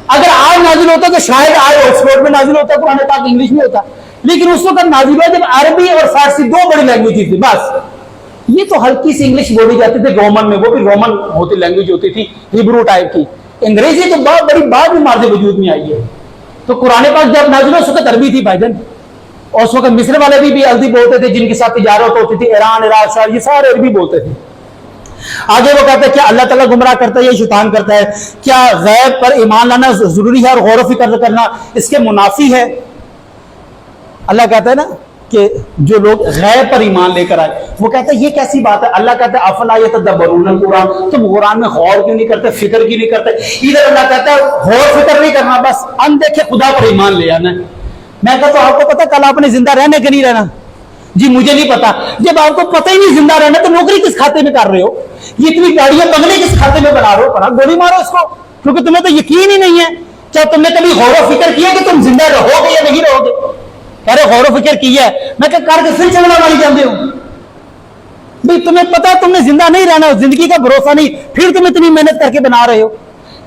S1: اگر آج نازل ہوتا تو شاید آج آکسفورڈ میں نازل ہوتا، قرآن پاک انگلش میں ہوتا، لیکن اس وقت نازل ہوا جب عربی اور فارسی 2 بڑی لینگویج تھی بس۔ یہ تو ہلکی سی انگلش بولی جاتی تھی رومن میں، وہ بھی رومن ہوتی لینگویج ہوتی تھی، ہیبرو ٹائپ کی۔ انگریزی تو بہت بڑی بات بھی مارد وجود میں آئی ہے۔ تو قرآن پاک جب نازل ہوا اس وقت عربی تھی بھائی جان، اور اس وقت مصر والے بھی عربی بولتے تھے، جن کے ساتھ تجارت ہوتی تھی، ایران، عراق، شام، یہ سارے عربی بولتے تھے۔ آگے وہ کہتے ہیں کیا اللہ تعالیٰ گمراہ کرتا ہے یا شیطان کرتا ہے؟ کیا غیب پر ایمان لانا ضروری ہے اور غور و فکر کرنا اس کے منافی ہے؟ اللہ کہتا ہے نا کہ جو لوگ غیب پر ایمان لے کر آئے، وہ کہتے ہیں یہ کیسی بات ہے؟ اللہ کہتا ہے افلا یتدبرون القرآن، تم قرآن میں غور کیوں نہیں کرتے، فکر کیوں نہیں کرتے؟ ادھر اللہ کہتا ہے غور فکر نہیں کرنا، بس اندیکھے خدا پر ایمان لے آنا ہے۔ میں کہتا ہوں آپ کو پتا کل آپ نے زندہ رہنے کے نہیں رہنا؟ جی مجھے نہیں پتا۔ جب آپ کو پتہ ہی نہیں زندہ رہنا تو نوکری کس کھاتے میں کر رہے ہو؟ یہ اتنی گاڑیاں بنگلے کس کھاتے میں بنا رہے ہو؟ پڑا گولی مارو اس کو، کیونکہ تمہیں تو یقین ہی نہیں ہے۔ کیا تم نے کبھی غور و فکر کیا کہ تم زندہ رہو گے یا نہیں رہو گے؟ کہہ رہے غور و فکر کیا ہے، میں کہ کر کے پھر چلنا ماری جاندے ہو بھائی، تمہیں پتا تم نے زندہ نہیں رہنا، زندگی کا بھروسہ نہیں، پھر تم اتنی محنت کر کے بنا رہے ہو۔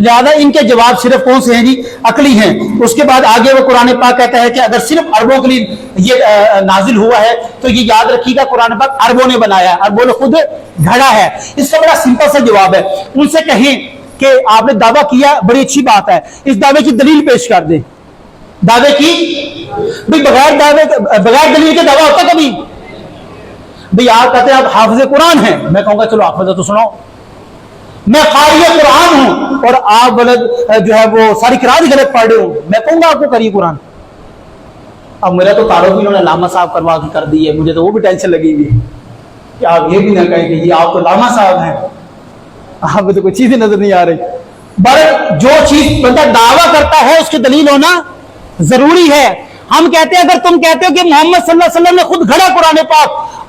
S1: لہذا ان کے جواب صرف کون سے ہیں جی؟ عقلی ہیں۔ اس کے بعد آگے وہ قرآن پاک کہتا ہے کہ اگر صرف عربوں کے لیے یہ نازل ہوا ہے تو یہ یاد رکھیے گا قرآن پاک عربوں نے بنایا ہے، عربوں نے خود گھڑا ہے۔ اس کا بڑا سمپل سا جواب ہے، ان سے کہیں کہ آپ نے دعویٰ کیا، بڑی اچھی بات ہے، اس دعوے کی دلیل پیش کر دیں۔ دعوے کی بھائی بغیر دلیل کے دعویٰ ہوتا کبھی؟ بھائی آپ کہتے ہیں آپ حافظ قرآن ہیں، میں کہوں گا چلو حافظ تو سنو، میں قاری قرآن ہوں اور آپ جو ہے وہ ساری قرآن غلط پڑھ رہے ہوں، میں کہوں گا آپ کو قاری قرآن۔ اب میرا تو تعارف بھی انہوں نے علامہ صاحب کروا کے کر دی ہے، مجھے تو وہ بھی ٹینشن لگی ہوئی کہ آپ یہ بھی نہ کہیں کہ یہ آپ تو علامہ صاحب ہیں، آپ کو تو کوئی چیز ہی نظر نہیں آ رہی۔ بر جو چیز بندہ دعویٰ کرتا ہے اس کی دلیل ہونا ضروری ہے۔ ہم کہتے ہیں اگر تم کہتے ہو کہ محمد صلی اللہ علیہ وسلم نے خود گھڑا قرآن پاک،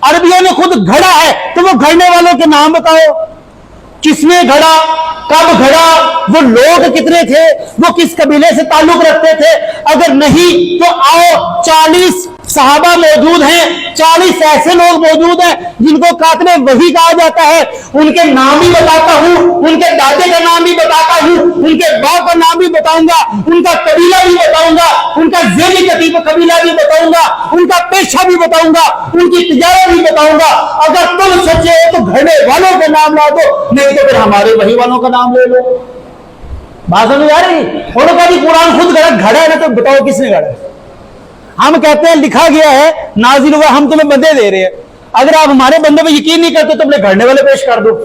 S1: عربیوں نے خود گھڑا ہے، تو وہ گھڑنے والوں کے نام بتاؤ، کس نے گھڑا، کب گھڑا، وہ لوگ کتنے تھے، وہ کس قبیلے سے تعلق رکھتے تھے؟ اگر نہیں تو آؤ 40 صحابہ موجود ہیں، 40 ایسے لوگ موجود ہیں جن کو کاتب وحی کہا جاتا ہے، ان کے نام بھی بتاتا ہوں، ان کے دادے کا نام بھی بتاتا ہوں، ان کے باپ کا نام بھی بتاؤں گا، ان کا قبیلہ بھی بتاؤں گا، ان کا ذیلی کتیب قبیلہ بھی بتاؤں گا، ان کا پیشہ بھی بتاؤں گا، ان کی تجارت بھی بتاؤں گا۔ اگر تم سچے ہو تو گھڑے والوں کے نام لا دو، نہیں تو پھر ہمارے وحی والوں کا نام لے لو۔ بات سمجھ آ رہی؟ انہوں نے کہا کہ قرآن خود گھڑا ہے نا، تو بتاؤ کس نے گھڑا ہے؟ ہم کہتے ہیں لکھا گیا ہے، نازل ہوا، ہم تمہیں بندے دے رہے ہیں، اگر آپ ہمارے بندے پہ یقین نہیں کرتے تو اپنے گھڑنے والے پیش کر دو۔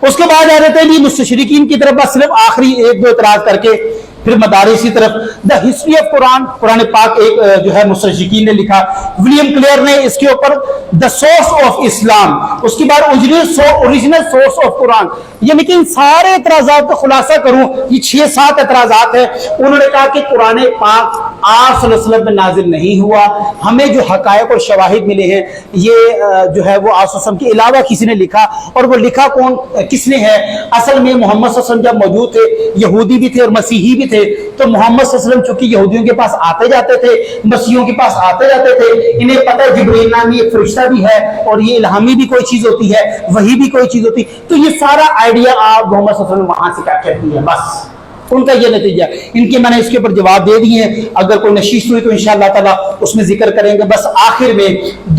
S1: اس کے بعد آ رہتے ہیں جی مستشرقین کی طرف، بس صرف آخری ایک دو اعتراض کر کے پھر مدارس کی طرف۔ دا ہسٹری آف قرآن، قرآن پاک ایک جو ہے مستشرقین نے لکھا، ولیم کلیئر نے اس کے اوپر دا سورس آف اسلام، اس کے بعد اوریجنل سورس آف قرآن، یعنی کہ ان سارے اعتراضات کا خلاصہ کروں، یہ 6-7 اعتراضات ہیں۔ انہوں نے کہا کہ قرآن پاک آپ صلی اللہ علیہ وسلم میں نازل نہیں ہوا، ہمیں جو حقائق اور شواہد ملے ہیں یہ جو ہے وہ آپ صلی اللہ علیہ وسلم کے علاوہ کسی نے لکھا، اور وہ لکھا کون کس نے ہے؟ اصل میں محمد صلی اللہ علیہ وسلم جب موجود تھے، یہودی بھی تھے اور مسیحی بھی تھے، تو محمد صلی اللہ علیہ وسلم چونکہ یہودیوں کے پاس آتے جاتے تھے، مسیحیوں کے پاس آتے جاتے تھے، انہیں پتہ ہے جبرائیل نامی ایک فرشتہ بھی ہے اور یہ الہامی بھی کوئی چیز ہوتی ہے، وحی بھی کوئی چیز ہوتی، تو یہ سارا آئیڈیا آپ محمد صلی اللہ علیہ وسلم وہاں سے کیپچر کی ہے، بس ان کا یہ نتیجہ۔ ان کے میں نے اس کے اوپر جواب دے دیے ہیں، اگر کوئی نشست ہوئی تو انشاءاللہ تعالی اس میں ذکر کریں گے۔ بس آخر میں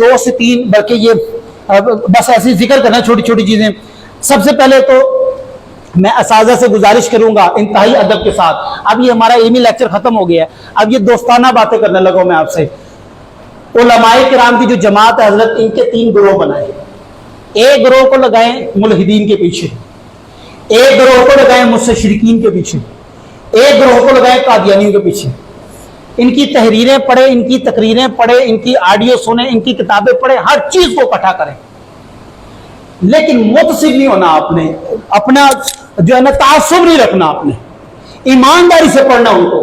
S1: 2 سے 3 بلکہ یہ بس ایسے ذکر کرنا چھوٹی چھوٹی چیزیں۔ سب سے پہلے تو میں اساتذہ سے گزارش کروں گا انتہائی ادب کے ساتھ، اب یہ ہمارا علمی لیکچر ختم ہو گیا ہے، اب یہ دوستانہ باتیں کرنے لگا میں آپ سے۔ علماء کرام کی جو جماعت ہے حضرت، ان کے 3 گروہ بنائے، ایک گروہ کو لگائیں ملحدین کے پیچھے، ایک گروہ کو لگائیں مستشرقین کے پیچھے، ایک گروہ کو لگائیں قادیانیوں کے پیچھے۔ ان کی تحریریں پڑھیں، ان کی تقریریں پڑھیں، ان کی آڈیو سنیں، ان کی کتابیں پڑھیں، ہر چیز کو اکٹھا کریں، لیکن متصل نہیں ہونا، آپ نے اپنا جو ہے نا تعصب نہیں رکھنا، آپ نے ایمانداری سے پڑھنا ان کو۔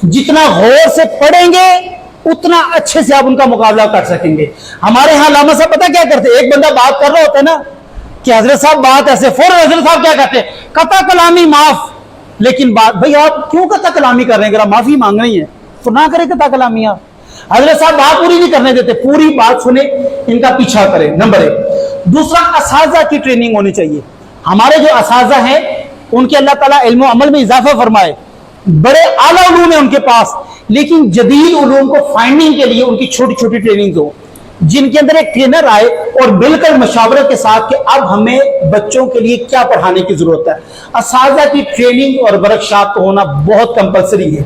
S1: جتنا غور سے پڑھیں گے اتنا اچھے سے آپ ان کا مقابلہ کر سکیں گے۔ ہمارے ہاں علامہ صاحب پتہ کیا کرتے، ایک بندہ بات کر رہا ہوتا ہے نا کہ حضرت صاحب بات ایسے، فوراً حضرت صاحب کیا کہتے ہیں، قطع کلامی معاف، لیکن بات بھئی آپ کیوں قطع کلامی کر رہے ہیں، اگر آپ معافی مانگ رہی ہیں تو نہ کریں قطع کلامی۔ آپ حضرت صاحب بات پوری نہیں کرنے دیتے، پوری بات سنیں، ان کا پیچھا کریں، نمبر 1۔ دوسرا، اساتذہ کی ٹریننگ ہونی چاہیے۔ ہمارے جو اساتذہ ہیں ان کے اللہ تعالیٰ علم و عمل میں اضافہ فرمائے، بڑے اعلیٰ علوم ہیں ان کے پاس، لیکن جدید علوم کو فائنڈنگ کے لیے ان کی چھوٹی چھوٹی ٹریننگ ہو، جن کے اندر ایک ٹرینر آئے اور بالکل مشاورت کے ساتھ کہ اب ہمیں بچوں کے لیے کیا پڑھانے کی ضرورت ہے۔ اساتذہ کی ٹریننگ اور ورکشاپ ہونا بہت کمپلسری ہے۔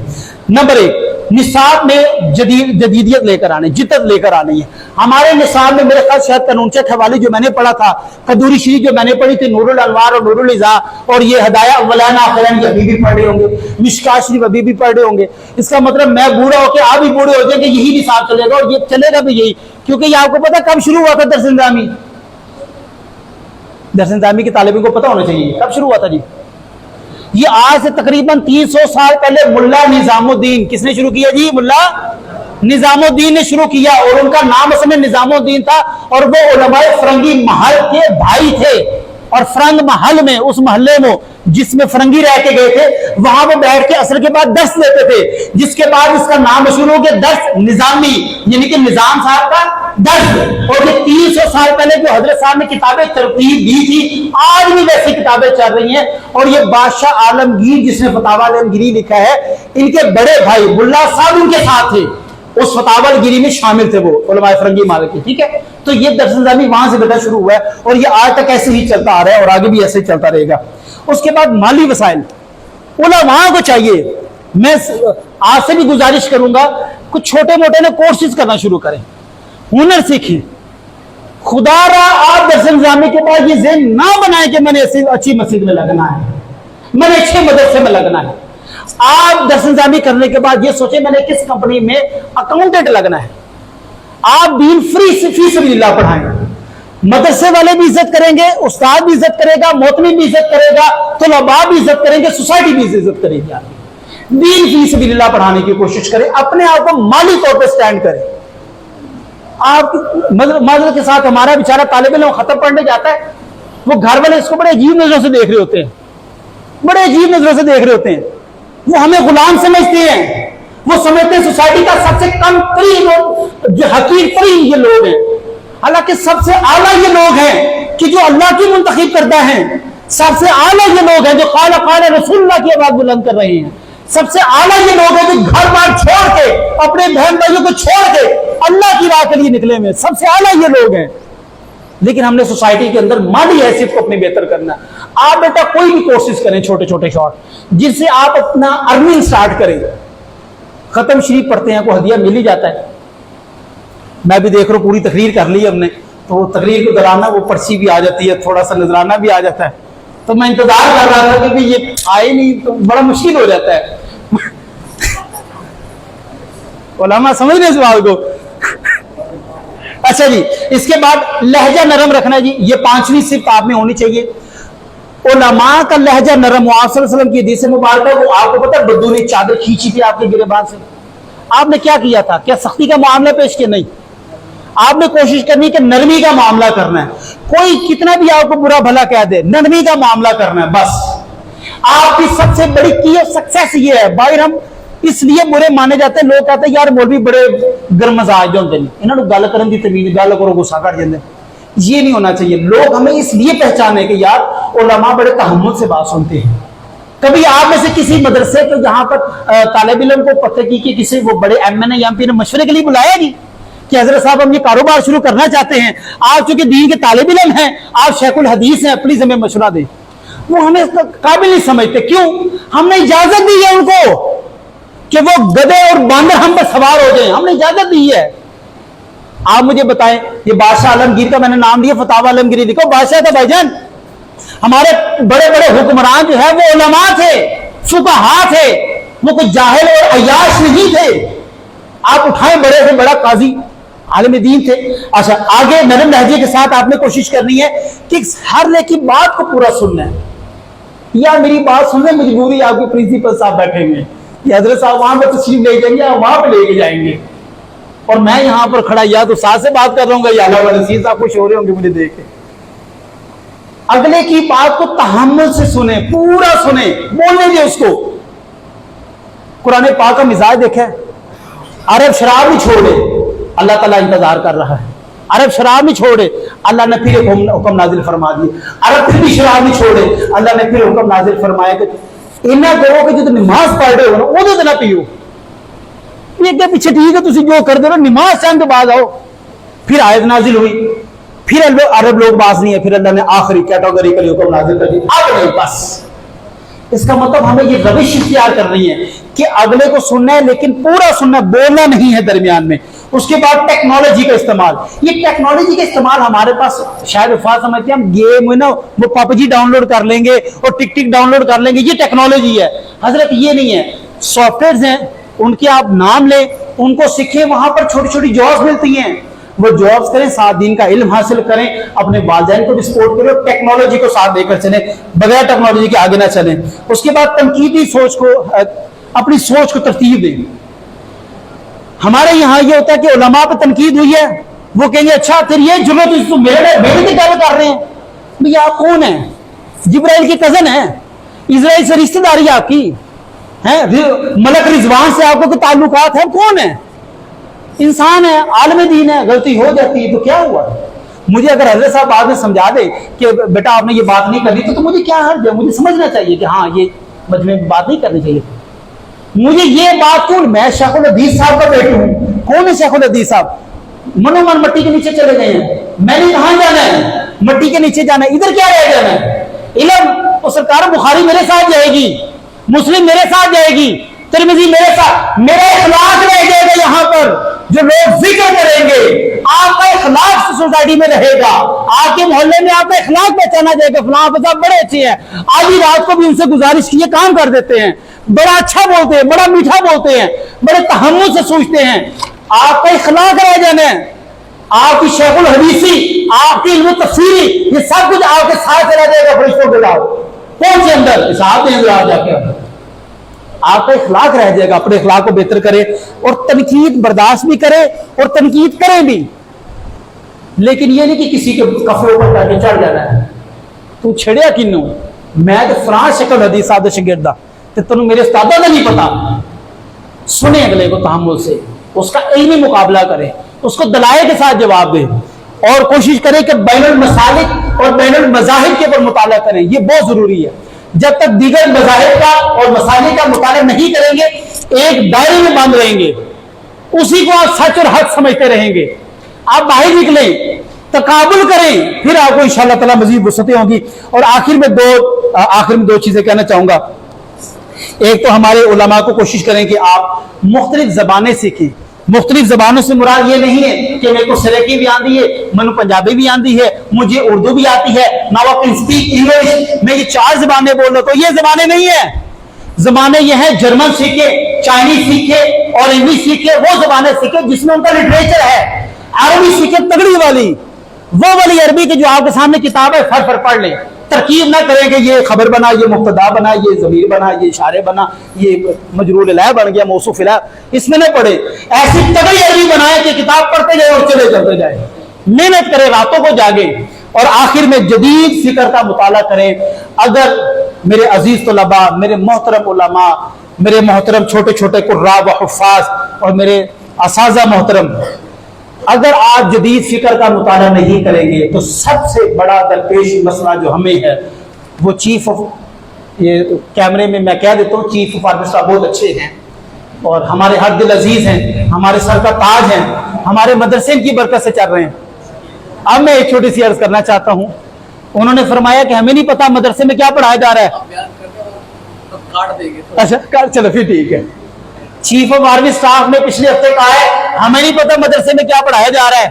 S1: نمبر 1، نصاب میں جدیدیت لے کر آنی، جدت لے کر آنی ہے. ہمارے نصاب میں میرے خیال شاید قانون چک حوالی جو میں نے پڑھا تھا، قدوری شریف جو میں نے پڑھی تھی، نور الانوار اور نور الاضاء، اور یہ ہدایہ اولین آخرین ابھی بھی پڑھ رہے ہوں گے، مشکات شریف ابھی بھی پڑھ رہے ہوں گے. اس کا مطلب میں بوڑھا ہو کے آپ بھی بوڑھے ہو جائیں کہ یہی نصاب چلے گا، اور یہ چلے گا بھی یہی. کیونکہ یہ آپ کو پتا کب شروع ہوا تھا درس نظامی؟ درس نظامی کے طالبوں کو پتا ہونا چاہیے کب شروع ہوا تھا جی. یہ آج سے تقریباً 300 سال پہلے ملا نظام الدین، کس نے شروع کیا جی؟ ملا نظام الدین نے شروع کیا، اور ان کا نام اصل میں نظام الدین تھا، اور وہ علماء فرنگی محل کے بھائی تھے. اور فرنگ محل میں، اس محلے میں جس میں فرنگی رہ کے گئے تھے، وہاں وہ بیٹھ کے عصر کے بعد درس لیتے تھے، جس کے بعد اس کا نام مشہور ہو گیا درس نظامی، یعنی کہ نظام صاحب کا درس. اور یہ 300 سال پہلے جو حضرت صاحب نے کتابیں ترتیب دی تھی، آج بھی ویسی کتابیں چل رہی ہیں. اور یہ بادشاہ عالمگیر جس نے فتاوی عالمگیری لکھا ہے، ان کے بڑے بھائی ملا صاحب ان کے ساتھ تھے، اس فتاوی عالمگیری میں شامل تھے وہ علماء فرنگی مال کے. ٹھیک ہے، تو یہ درس نظامی وہاں سے بیٹا شروع ہوا ہے، اور یہ آج تک ایسے ہی چلتا آ رہا ہے، اور آگے بھی ایسے ہی چلتا رہے گا. اس کے بعد مالی وسائل علماء کو چاہیے، میں آج سے بھی گزارش کروں گا کچھ چھوٹے موٹے نے کورسز کرنا شروع کریں، ہنر سیکھیں. خدا را آپ درس نظامی کے بعد یہ ذہن نہ بنائیں کہ میں نے اچھی مسجد میں لگنا ہے، میں نے اچھے مدرسے میں لگنا ہے. آپ درس نظامی کرنے کے بعد یہ سوچیں میں نے کس کمپنی میں اکاؤنٹنٹ لگنا ہے. آپ دین فی سبیل اللہ پڑھائیں، مدرسے والے بھی عزت کریں گے، استاد بھی عزت کرے گا، محتمم بھی عزت کرے گا، طلباء بھی عزت کریں گے، سوسائٹی بھی عزت کرے گی. دین فی سبیل اللہ پڑھانے کی کوشش کریں، اپنے آپ کو مالی طور پہ سٹینڈ کریں. آپ معذرت کے ساتھ ہمارا بیچارہ طالب علم ختم پڑھنے جاتا ہے، وہ گھر والے اس کو بڑے عجیب نظروں سے دیکھ رہے ہوتے ہیں، بڑے عجیب نظروں سے دیکھ رہے ہوتے ہیں. وہ ہمیں غلام سمجھتے ہیں، وہ سمجھتے ہیں سوسائٹی کا سب سے کم ترین جو حقیر ترین یہ لوگ ہیں، حالانکہ سب سے اعلیٰ یہ لوگ ہیں کہ جو اللہ کی منتخب کردہ ہیں. سب سے اعلیٰ یہ لوگ ہیں جو قال رسول اللہ کی آواز بلند کر رہے ہیں. سب سے اعلیٰ یہ لوگ ہیں جو گھر بار چھوڑ کے، اپنے بہن بھائیوں کو چھوڑ کے اللہ کی راہ کے لیے نکلے ہوئے، سب سے اعلیٰ یہ لوگ ہیں. لیکن ہم نے سوسائٹی کے اندر مالی حیثیت کو اپنی بہتر کرنا. آپ بیٹا کوئی بھی کورسز کریں چھوٹے چھوٹے شارٹ، جس سے آپ اپنا ارننگ سٹارٹ کریں. ختم شریف پڑھتے ہیں، کوئی ہدیہ مل ہی جاتا ہے. میں بھی دیکھ رہا ہوں پوری تقریر کر لی ہم نے، تو تقریر کے دوران وہ پرچی بھی آ جاتی ہے، تھوڑا سا نذرانہ بھی آ جاتا ہے. تو میں انتظار کر رہا تھا کہ یہ آئے نہیں تو بڑا مشکل ہو جاتا ہے. علماء سمجھ رہے اس بات کو. اچھا جی، اس کے بعد لہجہ نرم رکھنا جی، یہ 5ویں صفت آپ میں ہونی چاہیے. علماء کا لہجہ نرم. آپ صلی اللہ علیہ وسلم کی حدیث مبارکہ وہ آپ کو پتا بدو نے چادر کھینچی تھی آپ کے گریبان سے. آپ نے کیا کیا تھا؟ کیا سختی کا معاملہ پیش کیا؟ نہیں. آپ نے کوشش کرنی کہ نرمی کا معاملہ کرنا ہے. کوئی کتنا بھی آپ کو برا بھلا کہہ دے، نرمی کا معاملہ کرنا ہے بس. آپ کی سب سے بڑی کی سکسیس یہ ہے. باہر ہم اس لیے برے مانے جاتے ہیں، لوگ کہتے ہیں یار مولوی بڑے گرم مزاج ہوتے ہیں، انہوں نے گل کرن دی تمیز، گل کرو غصہ کر جاندے. یہ نہیں ہونا چاہیے. لوگ ہمیں اس لیے پہچانے کہ یار علماء بڑے تحمل سے بات سنتے ہیں. کبھی آپ میں سے کسی مدرسے کے جہاں پر طالب علم کو پتہ کی کہ کسی وہ بڑے ایم اے یا پی نے مشورے کے لیے بلایا نہیں کہ حضرت صاحب ہم یہ کاروبار شروع کرنا چاہتے ہیں، آپ چونکہ دین کے طالب علم ہیں، آپ شیخ الحدیث ہیں، پلیز ہمیں مشورہ دیں. وہ ہمیں قابل نہیں سمجھتے. کیوں؟ ہم نے اجازت دی ہے ان کو کہ وہ گدھے اور باندر ہم پر سوار ہو جائیں. ہم نے اجازت دی ہے. آپ مجھے بتائیں، یہ بادشاہ عالمگیر کا میں نے نام لیا، فتاوی عالمگیری لکھو. بادشاہ تھا بھائی جان. ہمارے بڑے بڑے حکمران جو ہے وہ علماء تھے، فقہاء تھے، وہ کوئی جاہل اور عیاش نہیں تھے. آپ اٹھائیں بڑے سے بڑا قاضی عالم دین تھے. اچھا آگے نرم لہجے کے ساتھ آپ نے کوشش کرنی ہے کہ ہر لے کی بات کو پورا سننا ہے. یا میری بات سننے مجبوری آپ کے پرنسپل صاحب بیٹھے ہوئے کہ حضرت صاحب وہاں پہ تشریف لے جائیں گے یا وہاں پہ لے کے جائیں گے، اور میں یہاں پر کھڑا یا تو ساتھ سے بات کر رہا ہوں گا یا اللہ نصیر صاحب خوش ہو رہے ہوں گے مجھے دیکھ کے. اگلے کی بات کو تحمل سے سنیں، پورا سنیں، بولنے دیں اس کو. قرآن پاک کا مزاج دیکھیں. عرب شراب نہیں چھوڑے، اللہ تعالیٰ انتظار کر رہا ہے. عرب شراب نہیں چھوڑے، اللہ نے پھر حکم نازل فرما دیے. عرب پھر بھی شراب نہیں چھوڑے، اللہ نے پھر حکم نازل فرمایا کہ اینا کرو کہ جو نماز پڑھ رہے ہو نا وہ تو نہ پیو. یہ پیچھے ٹھیک ہے تسی جو کر دے رہو، نماز ٹائم کے بعد آؤ. پھر آیت نازل ہوئی، پھر عرب لوگ باز نہیں ہے، پھر اللہ نے آخری کیٹیگری کے لیے حکم نازل کر دی. اب نہیں بس. اس کا مطلب ہمیں یہ روش اختیار کرنی ہے کہ اگلے کو سننا ہے لیکن پورا سننا، بولنا نہیں ہے درمیان میں. اس کے بعد ٹیکنالوجی کا استعمال. یہ ٹیکنالوجی کا استعمال ہمارے پاس شاید افاد سمجھتے ہیں ہم گیم نا وہ پب جی ڈاؤن لوڈ کر لیں گے اور ٹک ٹک ڈاؤن لوڈ کر لیں گے، یہ ٹیکنالوجی ہے. حضرت یہ نہیں ہے. سافٹ ویئرز ہیں، ان کے آپ نام لیں، ان کو سیکھیں، وہاں پر چھوٹی چھوٹی جابز ملتی ہیں، وہ جابز کریں، ساتھ دین کا علم حاصل کریں، اپنے والدین کو بھی سپورٹ کریں، ٹیکنالوجی کو ساتھ دے کر چلیں، بغیر ٹیکنالوجی کے آگے نہ چلیں. اس کے بعد تنقیدی سوچ کو، اپنی سوچ کو ترتیب دیں. ہمارے یہاں یہ ہوتا ہے کہ علماء پہ تنقید ہوئی ہے، وہ کہیں گے اچھا پھر یہ جملہ میرے کی گل کر رہے ہیں. بھئی آپ کون ہیں؟ جبرائیل کی کزن ہیں، اسرائیل سے رشتہ داری آپ کی ہے، ملک رضوان سے آپ کو کوئی تعلقات ہیں؟ کون ہیں؟ انسان ہے، عالم دین ہے، غلطی ہو جاتی ہے تو کیا ہوا؟ مجھے اگر حضرت صاحب بعد میں سمجھا دے کہ بیٹا آپ نے یہ بات نہیں کرنی تو مجھے کیا حرج ہے؟ مجھے سمجھنا چاہیے کہ ہاں یہ مجمع میں بات نہیں کرنی چاہیے. مجھے یہ بات کیوں؟ میں شیخ الحدیث صاحب کا بیٹا ہوں. کون ہے شیخ الحدیث صاحب؟ منو من مٹی کے نیچے چلے گئے ہیں. میں نے کہاں جانا ہے؟ مٹی کے نیچے جانا ہے. ادھر کیا رہ جانا ہے؟ علم. اور سرکار بخاری میرے ساتھ جائے گی، مسلم میرے ساتھ جائے گی، ترمذی میرے ساتھ. میرا اخلاق رہ جائے گا یہاں پر. جو لوگ ذکر کریں گے آپ کا اخلاق سوسائٹی میں رہے گا، آپ کے محلے میں آپ کا اخلاق پہچانا جائے گا. فلاں صاحب بڑے اچھے ہیں، آدھی رات کو بھی ان سے گزارش کی کام کر دیتے ہیں، بڑا اچھا بولتے ہیں، بڑا میٹھا بولتے ہیں، بڑے تحمل سے سوچتے ہیں. آپ کا اخلاق رہ جانا ہے. آپ کی شیخ الحدیثی، آپ کی علم تفسیری، یہ سب کچھ آپ کے ساتھ چلا جائے گا فرشتوں کے لاؤ. کون سے اندر حساب دیں گے آپ جا کے. آپ کا اخلاق رہ جائے گا. اپنے اخلاق کو بہتر کرے اور تنقید برداشت بھی کرے اور تنقید کریں بھی، لیکن یہ نہیں کہ کسی کے کفروں پر جا کے چڑھ جانا ہے. تو چھڑیا کنوں؟ میں تو فرانس شکل حدیث صاحب شگردہ تو تنوں میرے استادہ کا نہیں پتا. سنیں اگلے کو تحمل سے، اس کا علمی مقابلہ کریں، اس کو دلائل کے ساتھ جواب دیں اور کوشش کریں کہ بین المسالک اور بین المذاہب کے اوپر مطالعہ کریں. یہ بہت ضروری ہے. جب تک دیگر مذاہب کا اور مسالک کا مطالعہ نہیں کریں گے ایک دائرے میں بند رہیں گے، اسی کو آپ سچ اور حق سمجھتے رہیں گے. آپ باہر نکلیں، تقابل کریں، پھر آپ کو انشاءاللہ تعالی مزید وسعتیں ہوں گی. اور آخر میں دو چیزیں کہنا چاہوں گا. ایک تو ہمارے علماء کو کوشش کریں کہ آپ مختلف زبانیں سیکھیں. مختلف زبانوں سے مراد یہ نہیں ہے کہ میرے کو سریکی بھی آتی ہے، منو پنجابی بھی آتی ہے، مجھے اردو بھی آتی ہے، now I can speak English, میں یہ 4 زبانیں بول رہا ہوں. یہ زبانیں نہیں ہیں. زبانیں یہ ہیں جرمن سیکھے، چائنیز سیکھے اور انگلش سیکھے. وہ زبانیں سیکھے جس میں ان کا لٹریچر ہے. عربی سیکھے تگڑی والی، وہ والی عربی کی جو آپ کے سامنے کتاب ہے فر پڑھ لیں. ترکیب نہ کریں کہ یہ خبر بنا، یہ مبتدا بنا، یہ ضمیر بنا، یہ اشارے بنا، یہ مجرور الہ بن گیا، موصوف الہ. اس میں نہ پڑھے. ایسی تگڑی عربی بنائے کہ کتاب پڑھتے جائے اور چلتے جائے. محنت کرے، راتوں کو جاگے اور آخر میں جدید فکر کا مطالعہ کریں. اگر میرے عزیز طلباء، میرے محترم علماء، میرے محترم چھوٹے چھوٹے قراء و حفاظ اور میرے اساتذہ محترم، اگر آپ جدید فکر کا مطالعہ نہیں کریں گے تو سب سے بڑا درپیش مسئلہ جو ہمیں ہے وہ چیف آف، یہ کیمرے میں میں کہہ دیتا ہوں، چیف آف آرمی صاحب بہت اچھے ہیں اور ہمارے حق دل عزیز ہیں، ہمارے سر کا تاج ہیں، ہمارے مدرسے ان کی برکت سے چل رہے ہیں. اب میں ایک چھوٹی سی عرض کرنا چاہتا ہوں. انہوں نے فرمایا کہ ہمیں نہیں پتا مدرسے میں کیا پڑھایا جا رہا ہے. اچھا چلو پھر ٹھیک ہے. چیف آف آرمی سٹاف نے پچھلے ہفتے کہا ہے ہمیں نہیں پتا مدرسے میں کیا پڑھایا جا رہا ہے.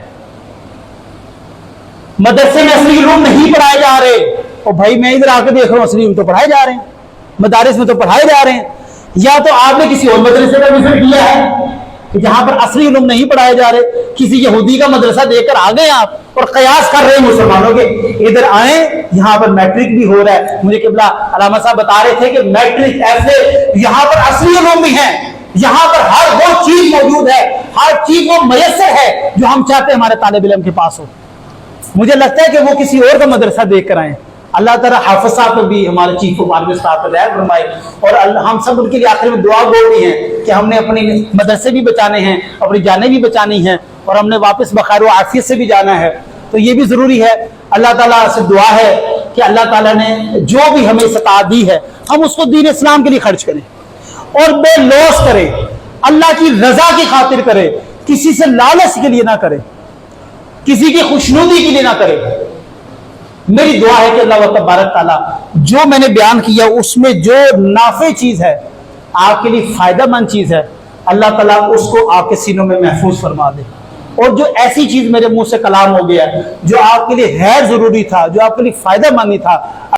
S1: مدرسے میں اصلی علوم نہیں پڑھائے جا رہے. اور بھائی میں ادھر آ کے دیکھ رہا ہوں اصلی علوم تو پڑھائے جا رہے ہیں، مدارس میں تو پڑھائے جا رہے ہیں. یا تو آپ نے کسی اور مدرسے کا وزٹ کیا ہے کہ جہاں پر اصلی علوم نہیں پڑھائے جا رہے، کسی یہودی کا مدرسہ دیکھ کر آ گئے آپ اور قیاس کر رہے ہیں مسلمانوں کے. ادھر آئیں، یہاں پر میٹرک بھی ہو رہا ہے. مجھے قبلہ علامہ صاحب بتا رہے تھے کہ میٹرک ایسے یہاں پر اصلی علوم بھی ہیں. یہاں پر ہر وہ چیز موجود ہے، ہر چیز وہ میسر ہے جو ہم چاہتے ہیں ہمارے طالب علم کے پاس ہو. مجھے لگتا ہے کہ وہ کسی اور کا مدرسہ دیکھ کر آئیں. اللہ تعالیٰ حافظ صاحب کو بھی، ہمارے چیف آف آرمی اسٹاف پر رحم فرمائے. اور ہم سب ان کے لیے آخر میں دعا گو رہی ہیں کہ ہم نے اپنے مدرسے بھی بچانے ہیں، اپنی جانیں بھی بچانی ہیں اور ہم نے واپس بخیر و عافیت سے بھی جانا ہے. تو یہ بھی ضروری ہے. اللہ تعالیٰ سے دعا ہے کہ اللہ تعالیٰ نے جو بھی ہمیں استطاعت دی ہے ہم اس کو دین اسلام کے لیے خرچ کریں اور بے لوث کریں، اللہ کی رضا کی خاطر کریں، کسی سے لالچ کے لیے نہ کریں، کسی کی خوشنودی کے لیے نہ کریں. میری دعا ہے کہ اللہ تبارک تعالیٰ جو میں نے بیان کیا اس میں جو نافع چیز ہے آپ کے لیے فائدہ مند چیز ہے، اللہ تعالیٰ اس کو آپ کے سینوں میں محفوظ فرما دے. اور جو ایسی چیز میرے منہ سے کلام ہو گیا جو آپ کے لیے غیر ضروری تھا، جو آپ کے لیے فائدہ مند نہیں تھا،